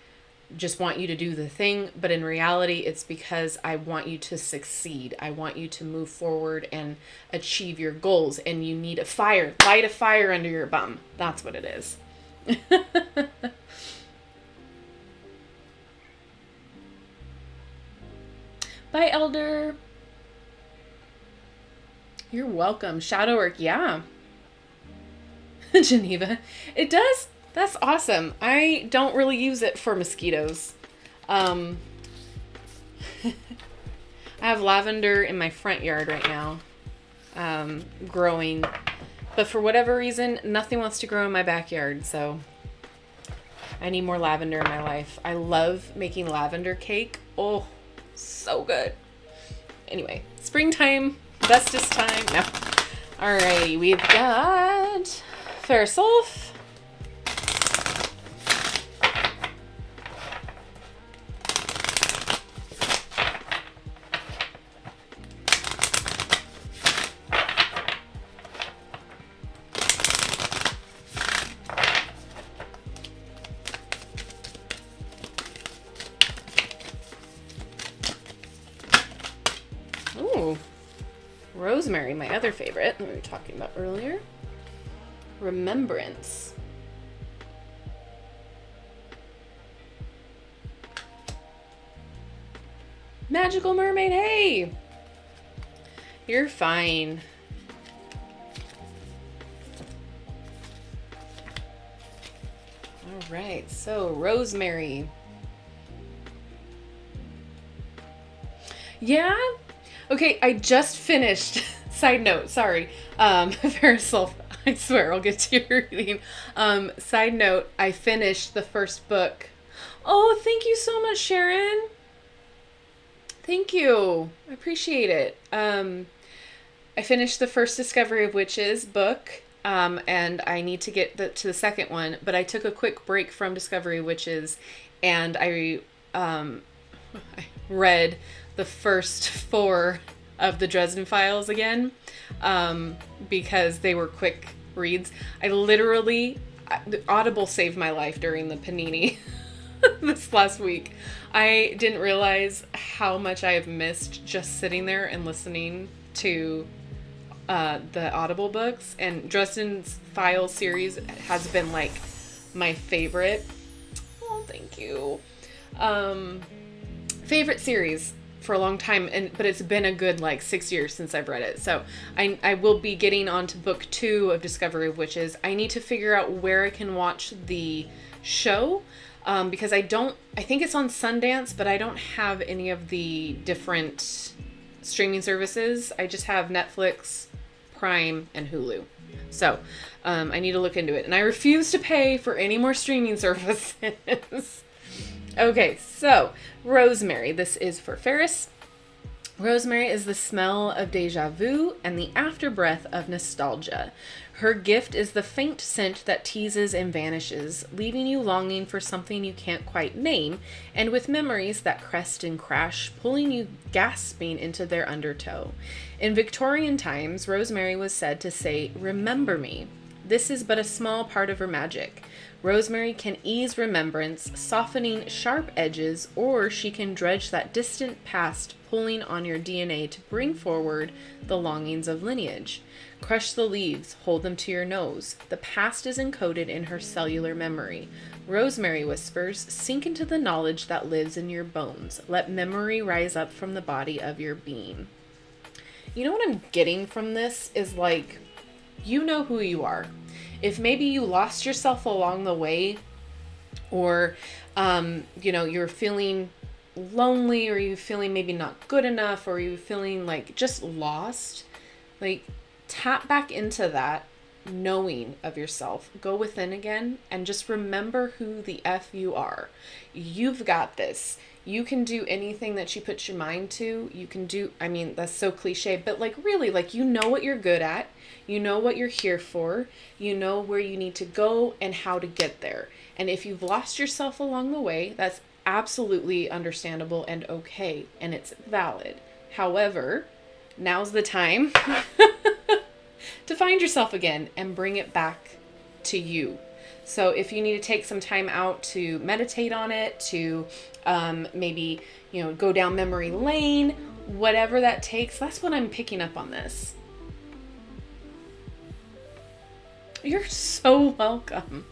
just want you to do the thing, but in reality, it's because I want you to succeed. I want you to move forward and achieve your goals, and you need light a fire under your bum. That's what it is. Bye, Elder. You're welcome. Shadow work, yeah. Geneva. It does. That's awesome. I don't really use it for mosquitoes. I have lavender in my front yard right now, growing. But for whatever reason, nothing wants to grow in my backyard, so I need more lavender in my life. I love making lavender cake. Oh, so good. Anyway, springtime, bestest time. No. Alrighty, we've got Ferrous Sulf. Ooh, Rosemary, my other favorite that we were talking about earlier. Remembrance. Magical Mermaid, hey! You're fine. All right, so Rosemary. Yeah? Okay, I just finished. Side note, sorry. Ferrous Sulf, I swear I'll get to your reading. Side note, I finished the first book. Oh, thank you so much, Sharon. Thank you. I appreciate it. I finished the first Discovery of Witches book, and I need to get to the second one, but I took a quick break from Discovery of Witches, and I read the first 4 of the Dresden Files again, because they were quick reads. The Audible saved my life during the Panini this last week. I didn't realize how much I have missed just sitting there and listening to the Audible books, and Dresden's Files series has been like my favorite. Oh, thank you. Favorite series for a long time, but it's been a good like 6 years since I've read it. So I will be getting on to book 2 of Discovery of Witches. I need to figure out where I can watch the show, because I think it's on Sundance, but I don't have any of the different streaming services. I just have Netflix, Prime, and Hulu. So I need to look into it, and I refuse to pay for any more streaming services. Okay, so Rosemary. This is for Ferrous. Rosemary is the smell of deja vu and the afterbreath of nostalgia. Her gift is the faint scent that teases and vanishes, leaving you longing for something you can't quite name, and with memories that crest and crash, pulling you gasping into their undertow. In Victorian times, Rosemary was said to say, "Remember me." This is but a small part of her magic. Rosemary can ease remembrance, softening sharp edges, or she can dredge that distant past, pulling on your DNA to bring forward the longings of lineage. Crush the leaves, hold them to your nose. The past is encoded in her cellular memory. Rosemary whispers, sink into the knowledge that lives in your bones. Let memory rise up from the body of your being. You know what I'm getting from this is like, you know who you are. If maybe you lost yourself along the way, or, you're feeling lonely, or you're feeling maybe not good enough, or you're feeling like just lost, like tap back into that knowing of yourself. Go within again and just remember who the F you are. You've got this. You can do anything that you put your mind to. You can do, that's so cliche, but like really, like you know what you're good at. You know what you're here for. You know where you need to go and how to get there. And if you've lost yourself along the way, that's absolutely understandable and okay. And it's valid. However, now's the time to find yourself again and bring it back to you. So if you need to take some time out to meditate on it, to maybe, go down memory lane, whatever that takes, that's what I'm picking up on this. You're so welcome.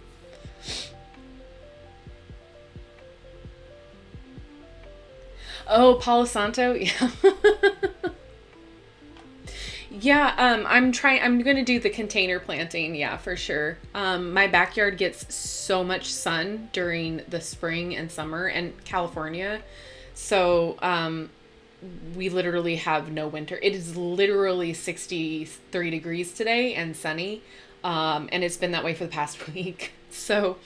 Oh, Palo Santo? Yeah. Yeah, I'm going to do the container planting. Yeah, for sure. My backyard gets so much sun during the spring and summer in California. So, we literally have no winter. It is literally 63 degrees today and sunny. And it's been that way for the past week. So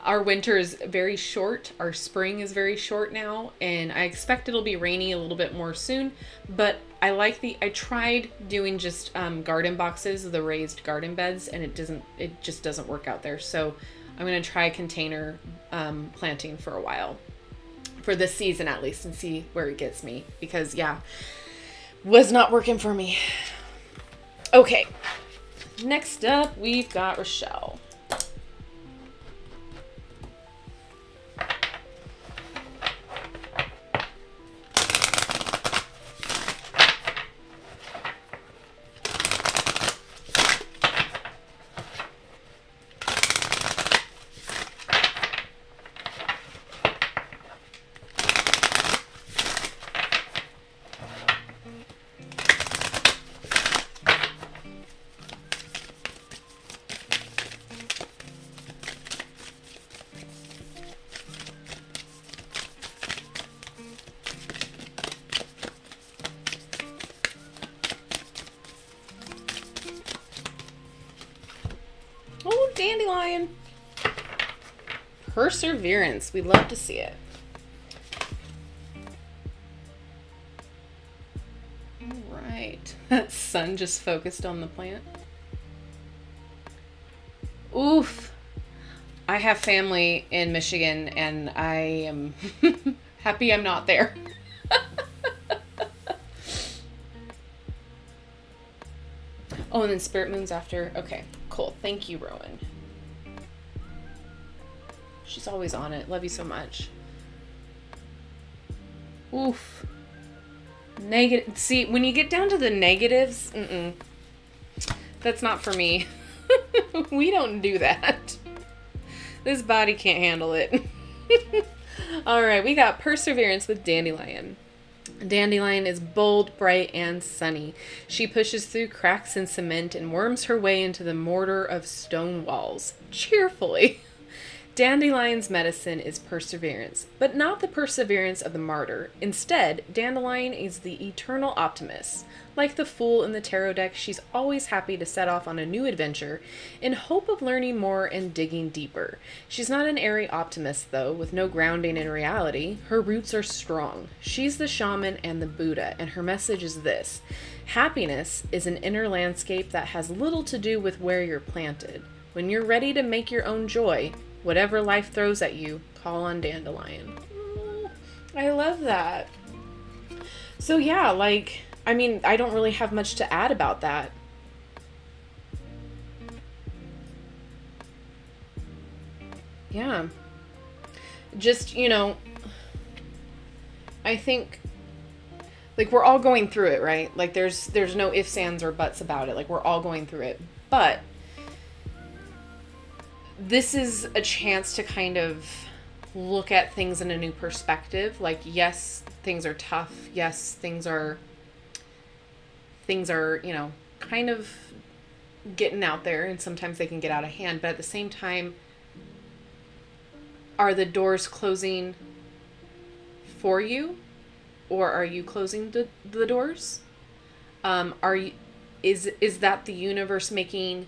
our winter is very short. Our spring is very short now, and I expect it'll be rainy a little bit more soon. But I tried doing just garden boxes, the raised garden beds, and it just doesn't work out there. So I'm gonna try container planting for a while, for this season at least, and see where it gets me. Because yeah, was not working for me. Okay, next up we've got Rochelle. Oh, dandelion. Perseverance. We love to see it. All right. That sun just focused on the plant. Oof. I have family in Michigan, and I am happy I'm not there. Oh, and then Spirit Moon's after. Okay, cool. Thank you, Rowan. She's always on it. Love you so much. Oof. Negative. See, when you get down to the negatives, that's not for me. We don't do that. This body can't handle it. All right, we got Perseverance with Dandelion. Dandelion is bold, bright, and sunny. She pushes through cracks in cement and worms her way into the mortar of stone walls, cheerfully. Dandelion's medicine is perseverance, but not the perseverance of the martyr. Instead, Dandelion is the eternal optimist. Like the Fool in the tarot deck, she's always happy to set off on a new adventure in hope of learning more and digging deeper. She's not an airy optimist, though, with no grounding in reality. Her roots are strong. She's the shaman and the Buddha, and her message is this: happiness is an inner landscape that has little to do with where you're planted. When you're ready to make your own joy, whatever life throws at you, call on Dandelion. I love that. So yeah, I don't really have much to add about that. Yeah. Just, I think, we're all going through it, right? There's no ifs, ands, or buts about it. We're all going through it. But this is a chance to kind of look at things in a new perspective. Yes, things are tough. Yes, things are, kind of getting out there, and sometimes they can get out of hand. But at the same time, are the doors closing for you, or are you closing the doors? Is that the universe making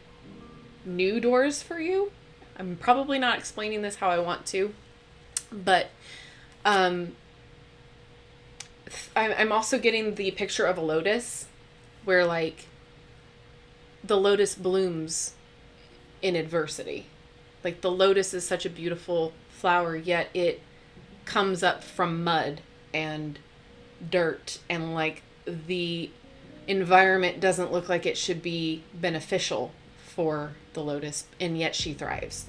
new doors for you? I'm probably not explaining this how I want to, but I'm also getting the picture of a lotus, where the lotus blooms in adversity. The lotus is such a beautiful flower, yet it comes up from mud and dirt, and the environment doesn't look like it should be beneficial for the lotus, and yet she thrives.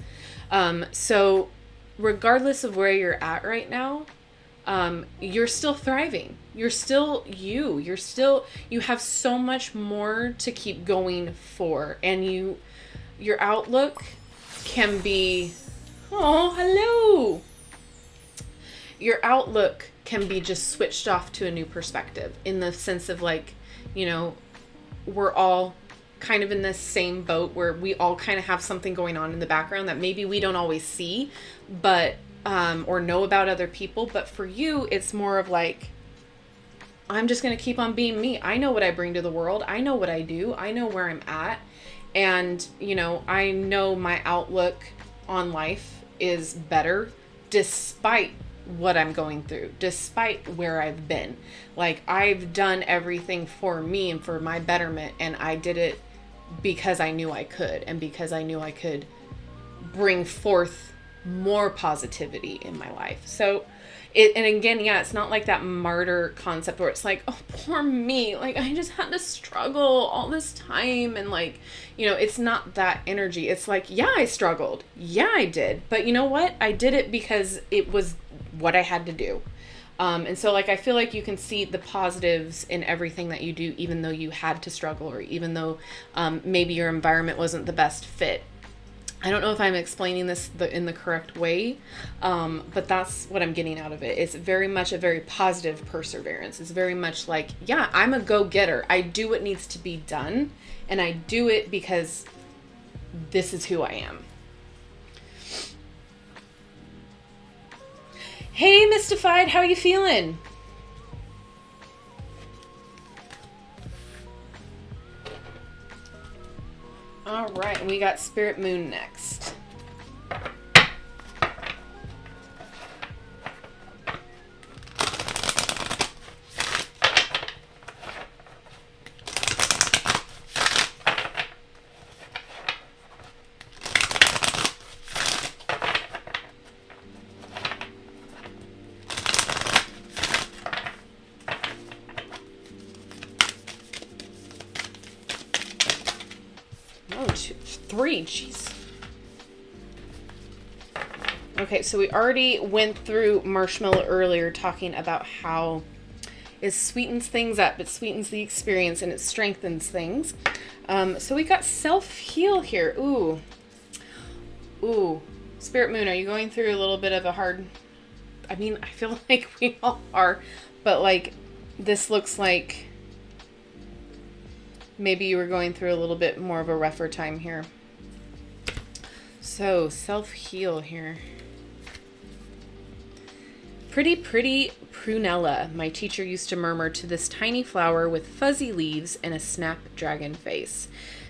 So regardless of where you're at right now, you're still thriving. You're still you. You have so much more to keep going for, and your outlook can be, oh, hello. Your outlook can be just switched off to a new perspective, in the sense of we're all kind of in this same boat where we all kind of have something going on in the background that maybe we don't always see, but, or know about other people. But for you, it's more of like, I'm just going to keep on being me. I know what I bring to the world. I know what I do. I know where I'm at. And, you know, I know my outlook on life is better despite what I'm going through, despite where I've been. Like, I've done everything for me and for my betterment, and I did it because I knew I could, and because I knew I could bring forth more positivity in my life. So and again, yeah, it's not like that martyr concept where it's like, oh, poor me, like I just had to struggle all this time, and like, you know, it's not that energy. It's like, yeah, I struggled, yeah, I did, but you know what, I did it because it was what I had to do. And so like, I feel like you can see the positives in everything that you do, even though you had to struggle, or even though maybe your environment wasn't the best fit. I don't know if I'm explaining this in the correct way, but that's what I'm getting out of it. It's very much a very positive perseverance. It's very much like, yeah, I'm a go-getter. I do what needs to be done, and I do it because this is who I am. Hey, Mystified, how are you feeling? All right, and we got Spirit Moon next. Three, jeez. Okay, so we already went through Marshmallow earlier, talking about how it sweetens things up, it sweetens the experience, and it strengthens things. So we got Self-Heal here. Ooh. Spirit Moon, are you going through a little bit of a hard... I mean, I feel like we all are, but like, this looks like maybe you were going through a little bit more of a rougher time here. So, Self-Heal here. Pretty prunella, my teacher used to murmur to this tiny flower with fuzzy leaves and a snapdragon face.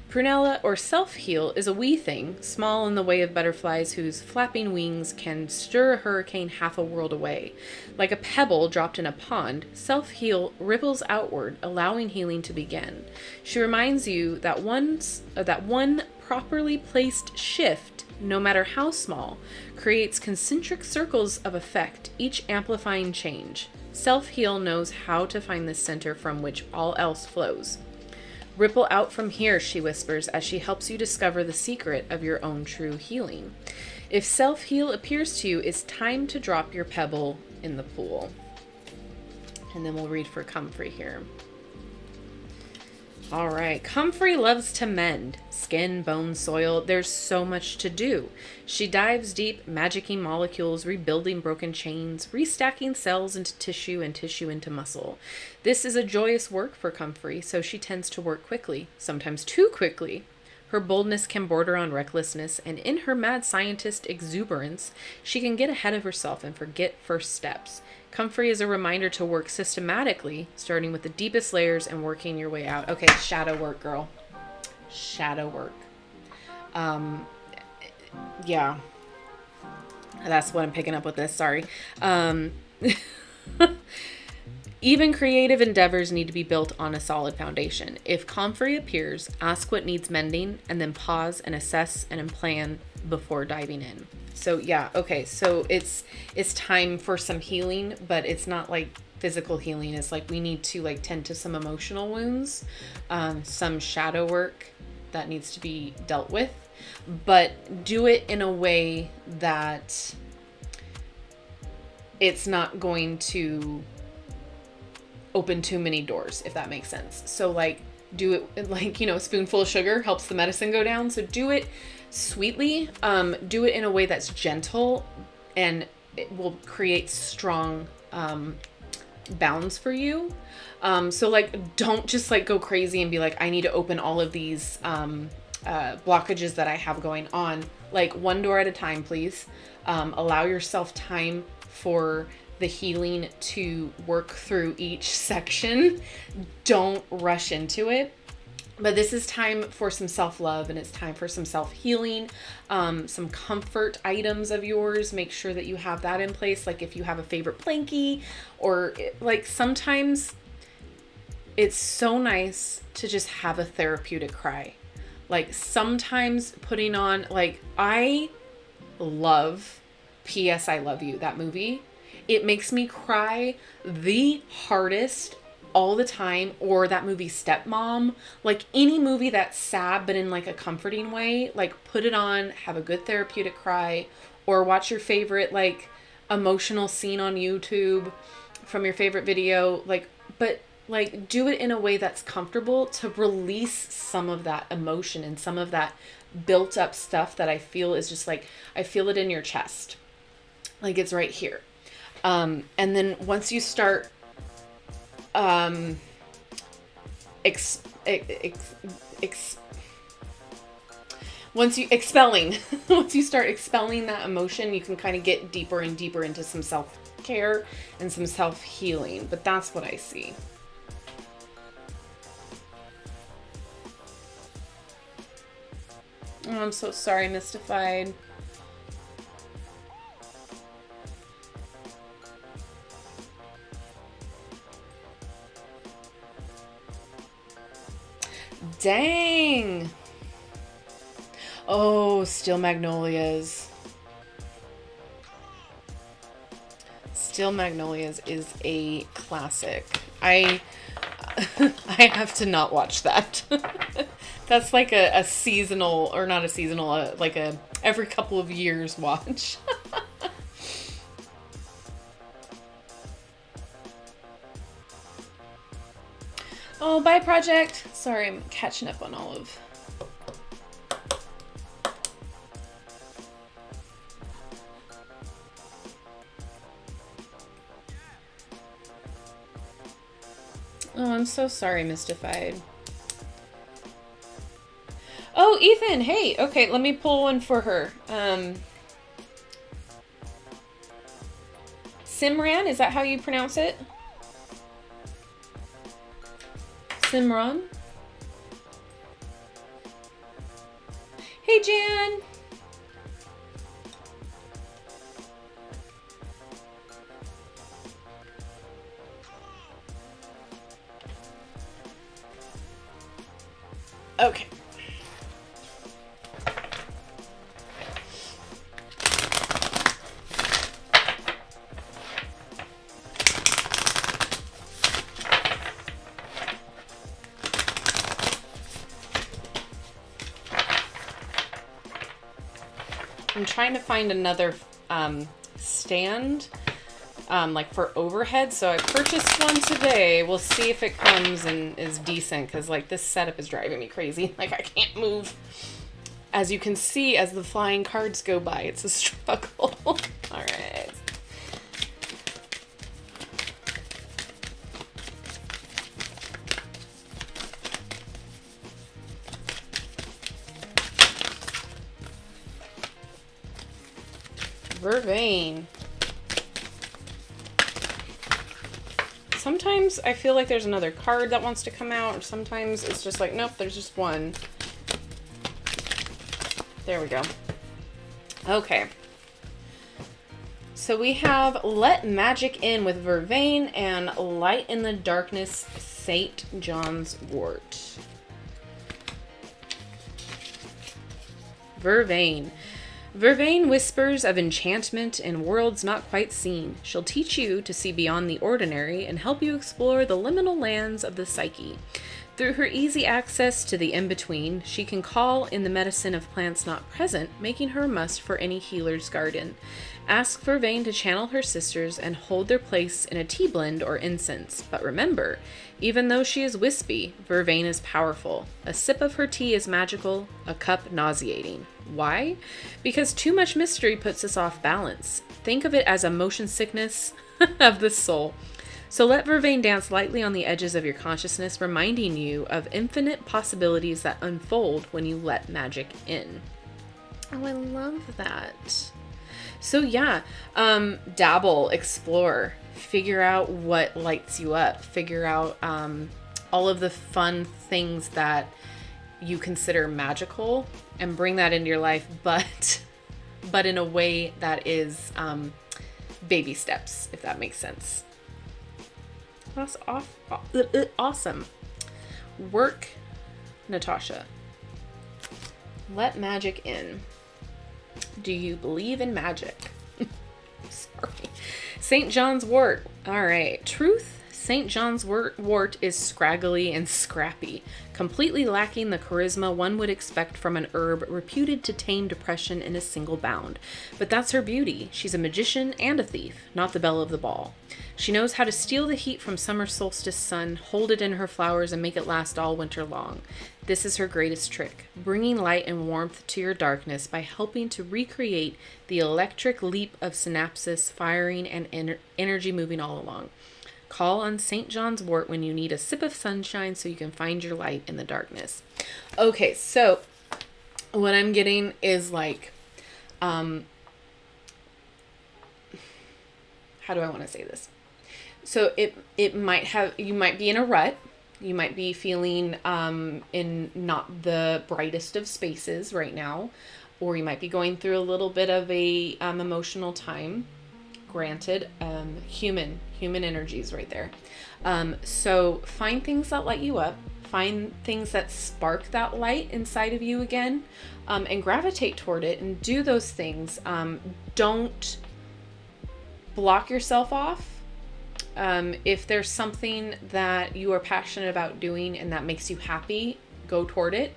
Prunella, or self-heal, is a wee thing, small in the way of butterflies whose flapping wings can stir a hurricane half a world away. Like a pebble dropped in a pond, self-heal ripples outward, allowing healing to begin. She reminds you that one properly placed shift, no matter how small, creates concentric circles of effect, each amplifying change. Self-heal knows how to find the center from which all else flows. Ripple out from here, she whispers, as she helps you discover the secret of your own true healing. If self-heal appears to you, it's time to drop your pebble in the pool. And then we'll read for Comfrey here. All right. Comfrey loves to mend. Skin, bone, soil. There's so much to do. She dives deep, magicking molecules, rebuilding broken chains, restacking cells into tissue and tissue into muscle. This is a joyous work for Comfrey, so she tends to work quickly, sometimes too quickly. Her boldness can border on recklessness, and in her mad scientist exuberance, she can get ahead of herself and forget first steps. Comfrey is a reminder to work systematically, starting with the deepest layers and working your way out. Okay, shadow work, girl. Shadow work. Yeah. That's what I'm picking up with this, sorry. Even creative endeavors need to be built on a solid foundation. If Comfrey appears, ask what needs mending, and then pause and assess and plan before diving in. So yeah, okay, so it's time for some healing, but it's not like physical healing. It's like we need to like tend to some emotional wounds, some shadow work that needs to be dealt with, but do it in a way that it's not going to open too many doors, if that makes sense. So like, do it like, a spoonful of sugar helps the medicine go down. So do it sweetly, do it in a way that's gentle, and it will create strong bounds for you. So like, don't just like go crazy and be like, I need to open all of these blockages that I have going on. Like, one door at a time, please. Allow yourself time for the healing to work through each section. Don't rush into it. But this is time for some self-love, and it's time for some self-healing, some comfort items of yours. Make sure that you have that in place. Like if you have a favorite blankie, or like sometimes it's so nice to just have a therapeutic cry. Like sometimes putting on, like, I love P.S. I Love You, that movie. It makes me cry the hardest all the time. Or that movie Stepmom. Like any movie that's sad but in like a comforting way, like put it on, have a good therapeutic cry, or watch your favorite like emotional scene on YouTube from your favorite video. Like, but like do it in a way that's comfortable to release some of that emotion and some of that built up stuff that I feel is just like, I feel it in your chest. Like it's right here. And then once you start once you start expelling that emotion, you can kind of get deeper and deeper into some self-care and some self-healing. But that's what I see. Oh, I'm so sorry, Mystified. Dang. Oh, Steel Magnolias. Steel Magnolias is a classic. I have to not watch that. That's like a seasonal, or not a seasonal, like a every couple of years watch. Oh, bye, Project. Sorry, I'm catching up on all of... Oh, I'm so sorry, Mystified. Oh, Ethan, hey. Okay, let me pull one for her. Simran, is that how you pronounce it? Simran? Hey, Jan. Okay. I'm trying to find another stand like for overhead, so I purchased one today. We'll see if it comes and is decent, because like this setup is driving me crazy. Like I can't move. As you can see, as the flying cards go by, it's a struggle. All right. Vervain. Sometimes I feel like there's another card that wants to come out, or sometimes it's just like, nope, there's just one. There we go. Okay. So we have Let Magic In with Vervain and Light in the Darkness, St. John's Wort. Vervain. Vervain whispers of enchantment in worlds not quite seen. She'll teach you to see beyond the ordinary and help you explore the liminal lands of the psyche. Through her easy access to the in-between, she can call in the medicine of plants not present, making her a must for any healer's garden. Ask Vervain to channel her sisters and hold their place in a tea blend or incense. But remember, even though she is wispy, Vervain is powerful. A sip of her tea is magical, a cup nauseating. Why? Because too much mystery puts us off balance. Think of it as a motion sickness of the soul. So let Vervain dance lightly on the edges of your consciousness, reminding you of infinite possibilities that unfold when you let magic in. Oh, I love that. So yeah, dabble, explore, figure out what lights you up, figure out all of the fun things that you consider magical and bring that into your life, but in a way that is baby steps, if that makes sense. That's awesome. Work, Natasha. Let magic in. Do you believe in magic? Sorry. St. John's wort. All right. Truth. St. John's wort is scraggly and scrappy, completely lacking the charisma one would expect from an herb reputed to tame depression in a single bound. But that's her beauty. She's a magician and a thief, not the belle of the ball. She knows how to steal the heat from summer solstice sun, hold it in her flowers, and make it last all winter long. This is her greatest trick, bringing light and warmth to your darkness by helping to recreate the electric leap of synapses firing and energy moving all along. Call on St. John's wort when you need a sip of sunshine so you can find your light in the darkness. Okay, so what I'm getting is like, how do I want to say this? So it might have, you might be in a rut. You might be feeling in not the brightest of spaces right now, or you might be going through a little bit of a emotional time. Granted, human energies right there. So find things that light you up, find things that spark that light inside of you again, and gravitate toward it and do those things. Don't block yourself off. If there's something that you are passionate about doing and that makes you happy, go toward it.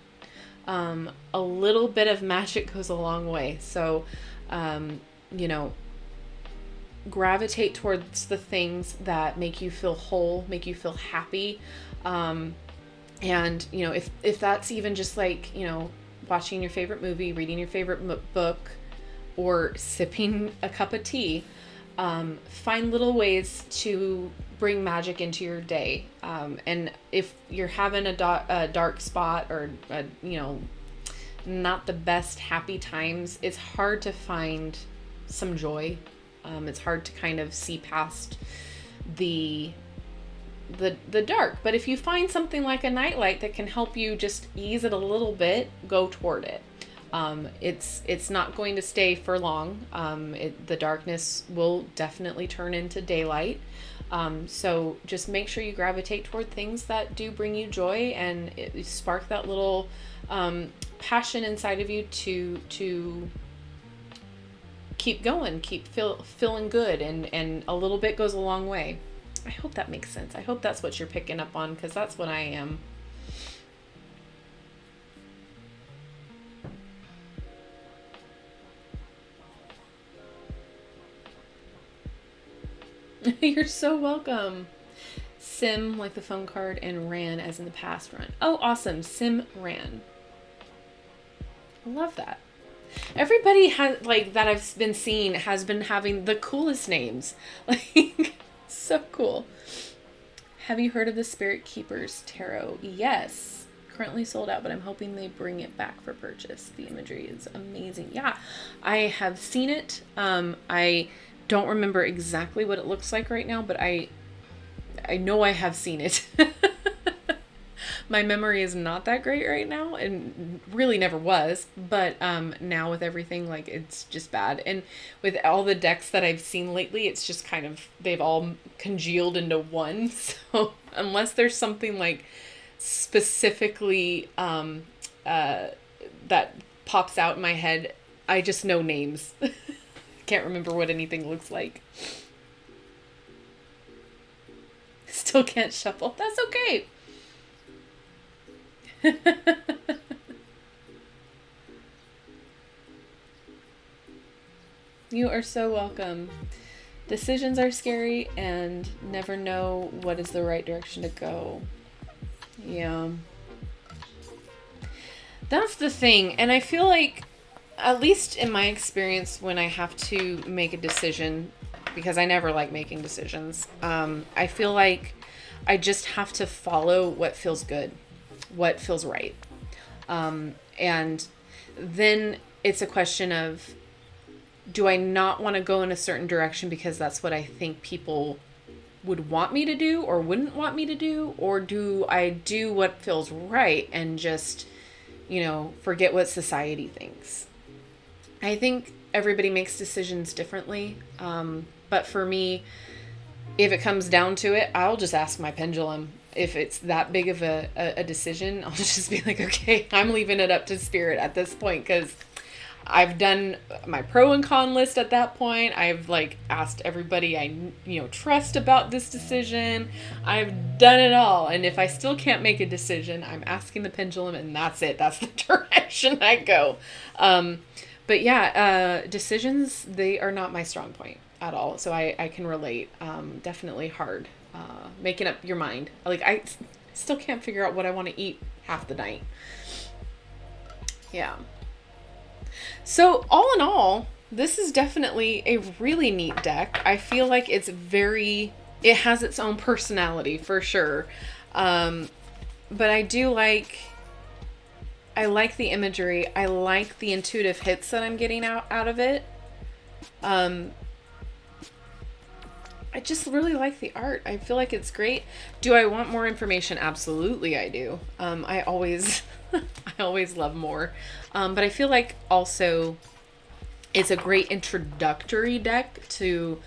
A little bit of magic goes a long way. So, gravitate towards the things that make you feel whole, make you feel happy. And, if that's even just like, watching your favorite movie, reading your favorite book, or sipping a cup of tea, find little ways to bring magic into your day. And if you're having a dark spot or, not the best happy times, it's hard to find some joy. It's hard to kind of see past the dark. But if you find something like a nightlight that can help you just ease it a little bit, go toward it. It's not going to stay for long. The darkness will definitely turn into daylight. So just make sure you gravitate toward things that do bring you joy and spark that little passion inside of you to keep going, keep feeling good, and a little bit goes a long way. I hope that makes sense. I hope that's what you're picking up on, because that's what I am. You're so welcome. Sim, like the phone card, and ran as in the past run. Oh, awesome. Sim ran. I love that. Everybody has, like, that I've been seeing has been having the coolest names. Like, so cool. Have you heard of the Spirit Keepers Tarot? Yes. Currently sold out, but I'm hoping they bring it back for purchase. The imagery is amazing. Yeah, I have seen it. I don't remember exactly what it looks like right now, but I know I have seen it. My memory is not that great right now, and really never was, but now with everything, like, it's just bad. And with all the decks that I've seen lately, it's just kind of, they've all congealed into one. So unless there's something like specifically that pops out in my head, I just know names. Can't remember what anything looks like. Still can't shuffle. That's okay. You are so welcome. Decisions are scary and never know what is the right direction to go. Yeah. That's the thing. And I feel like, at least in my experience, when I have to make a decision, because I never like making decisions. I feel like I just have to follow what feels good, what feels right. And then it's a question of, do I not want to go in a certain direction because that's what I think people would want me to do or wouldn't want me to do? Or do I do what feels right and just, forget what society thinks? I think everybody makes decisions differently. But for me, if it comes down to it, I'll just ask my pendulum. If it's that big of a decision, I'll just be like, okay, I'm leaving it up to spirit at this point, because I've done my pro and con list at that point. I've asked everybody I trust about this decision. I've done it all. And if I still can't make a decision, I'm asking the pendulum, and that's it. That's the direction I go. But yeah, decisions, they are not my strong point at all. So I can relate. Definitely hard. Making up your mind. I still can't figure out what I want to eat half the night. Yeah. So all in all, this is definitely a really neat deck. I feel like it has its own personality for sure. But I like the imagery. I like the intuitive hits that I'm getting out of it. I just really like the art. I feel like it's great. Do I want more information? Absolutely I do. I always love more. But I feel like also it's a great introductory deck to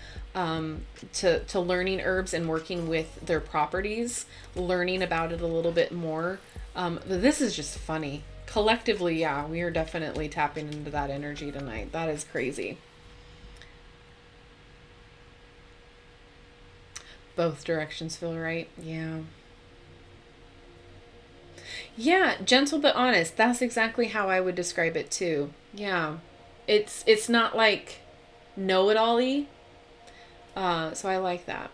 learning herbs and working with their properties, learning about it a little bit more. This is just funny. Collectively, yeah, we are definitely tapping into that energy tonight. That is crazy. Both directions feel right. Yeah. Yeah, gentle but honest. That's exactly how I would describe it too. Yeah. It's not like know-it-all-y. So I like that.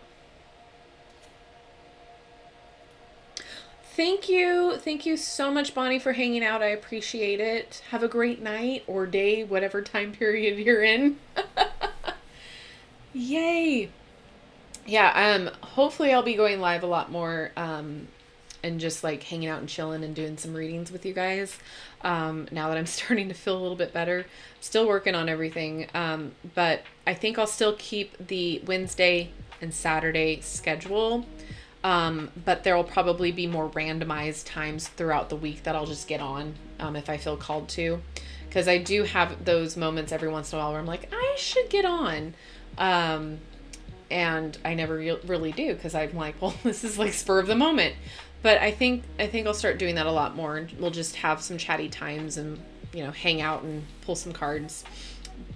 Thank you. Thank you so much, Bonnie, for hanging out. I appreciate it. Have a great night or day, whatever time period you're in. Yay. Yeah, hopefully I'll be going live a lot more, and just hanging out and chilling and doing some readings with you guys. Now that I'm starting to feel a little bit better, still working on everything. But I think I'll still keep the Wednesday and Saturday schedule. But there will probably be more randomized times throughout the week that I'll just get on, if I feel called to, because I do have those moments every once in a while where I'm like, I should get on. And I never really do, because I'm like, well, this is spur of the moment. But I think I'll start doing that a lot more, and we'll just have some chatty times and, hang out and pull some cards.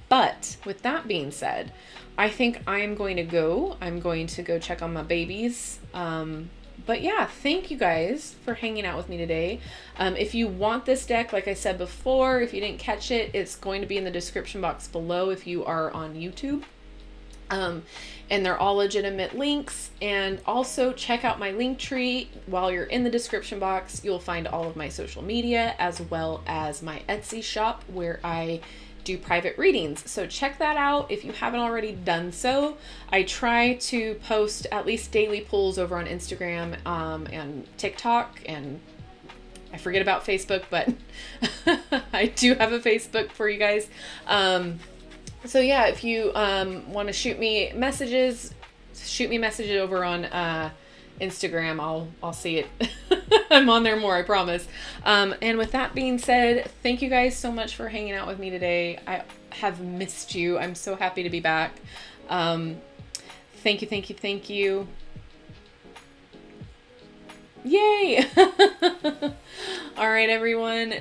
But with that being said, I think I'm going to go check on my babies. But yeah, thank you guys for hanging out with me today. If you want this deck, like I said before, if you didn't catch it, it's going to be in the description box below if you are on YouTube. And they're all legitimate links. And also check out my link tree. While you're in the description box, you'll find all of my social media as well as my Etsy shop where I do private readings. So check that out if you haven't already done so. I try to post at least daily pulls over on Instagram and TikTok, and I forget about Facebook, but I do have a Facebook for you guys. So yeah, if you want to shoot me messages over on Instagram. I'll see it. I'm on there more, I promise. And with that being said, thank you guys so much for hanging out with me today. I have missed you. I'm so happy to be back. Thank you. Yay! All right, everyone.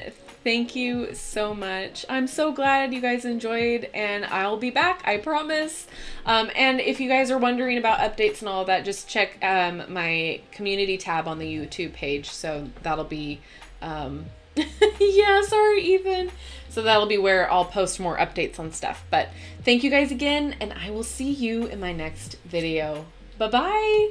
Thank you so much. I'm so glad you guys enjoyed, and I'll be back, I promise. And if you guys are wondering about updates and all that, just check my community tab on the YouTube page. So that'll be, yeah, sorry, Ethan. So that'll be where I'll post more updates on stuff. But thank you guys again, and I will see you in my next video. Bye-bye.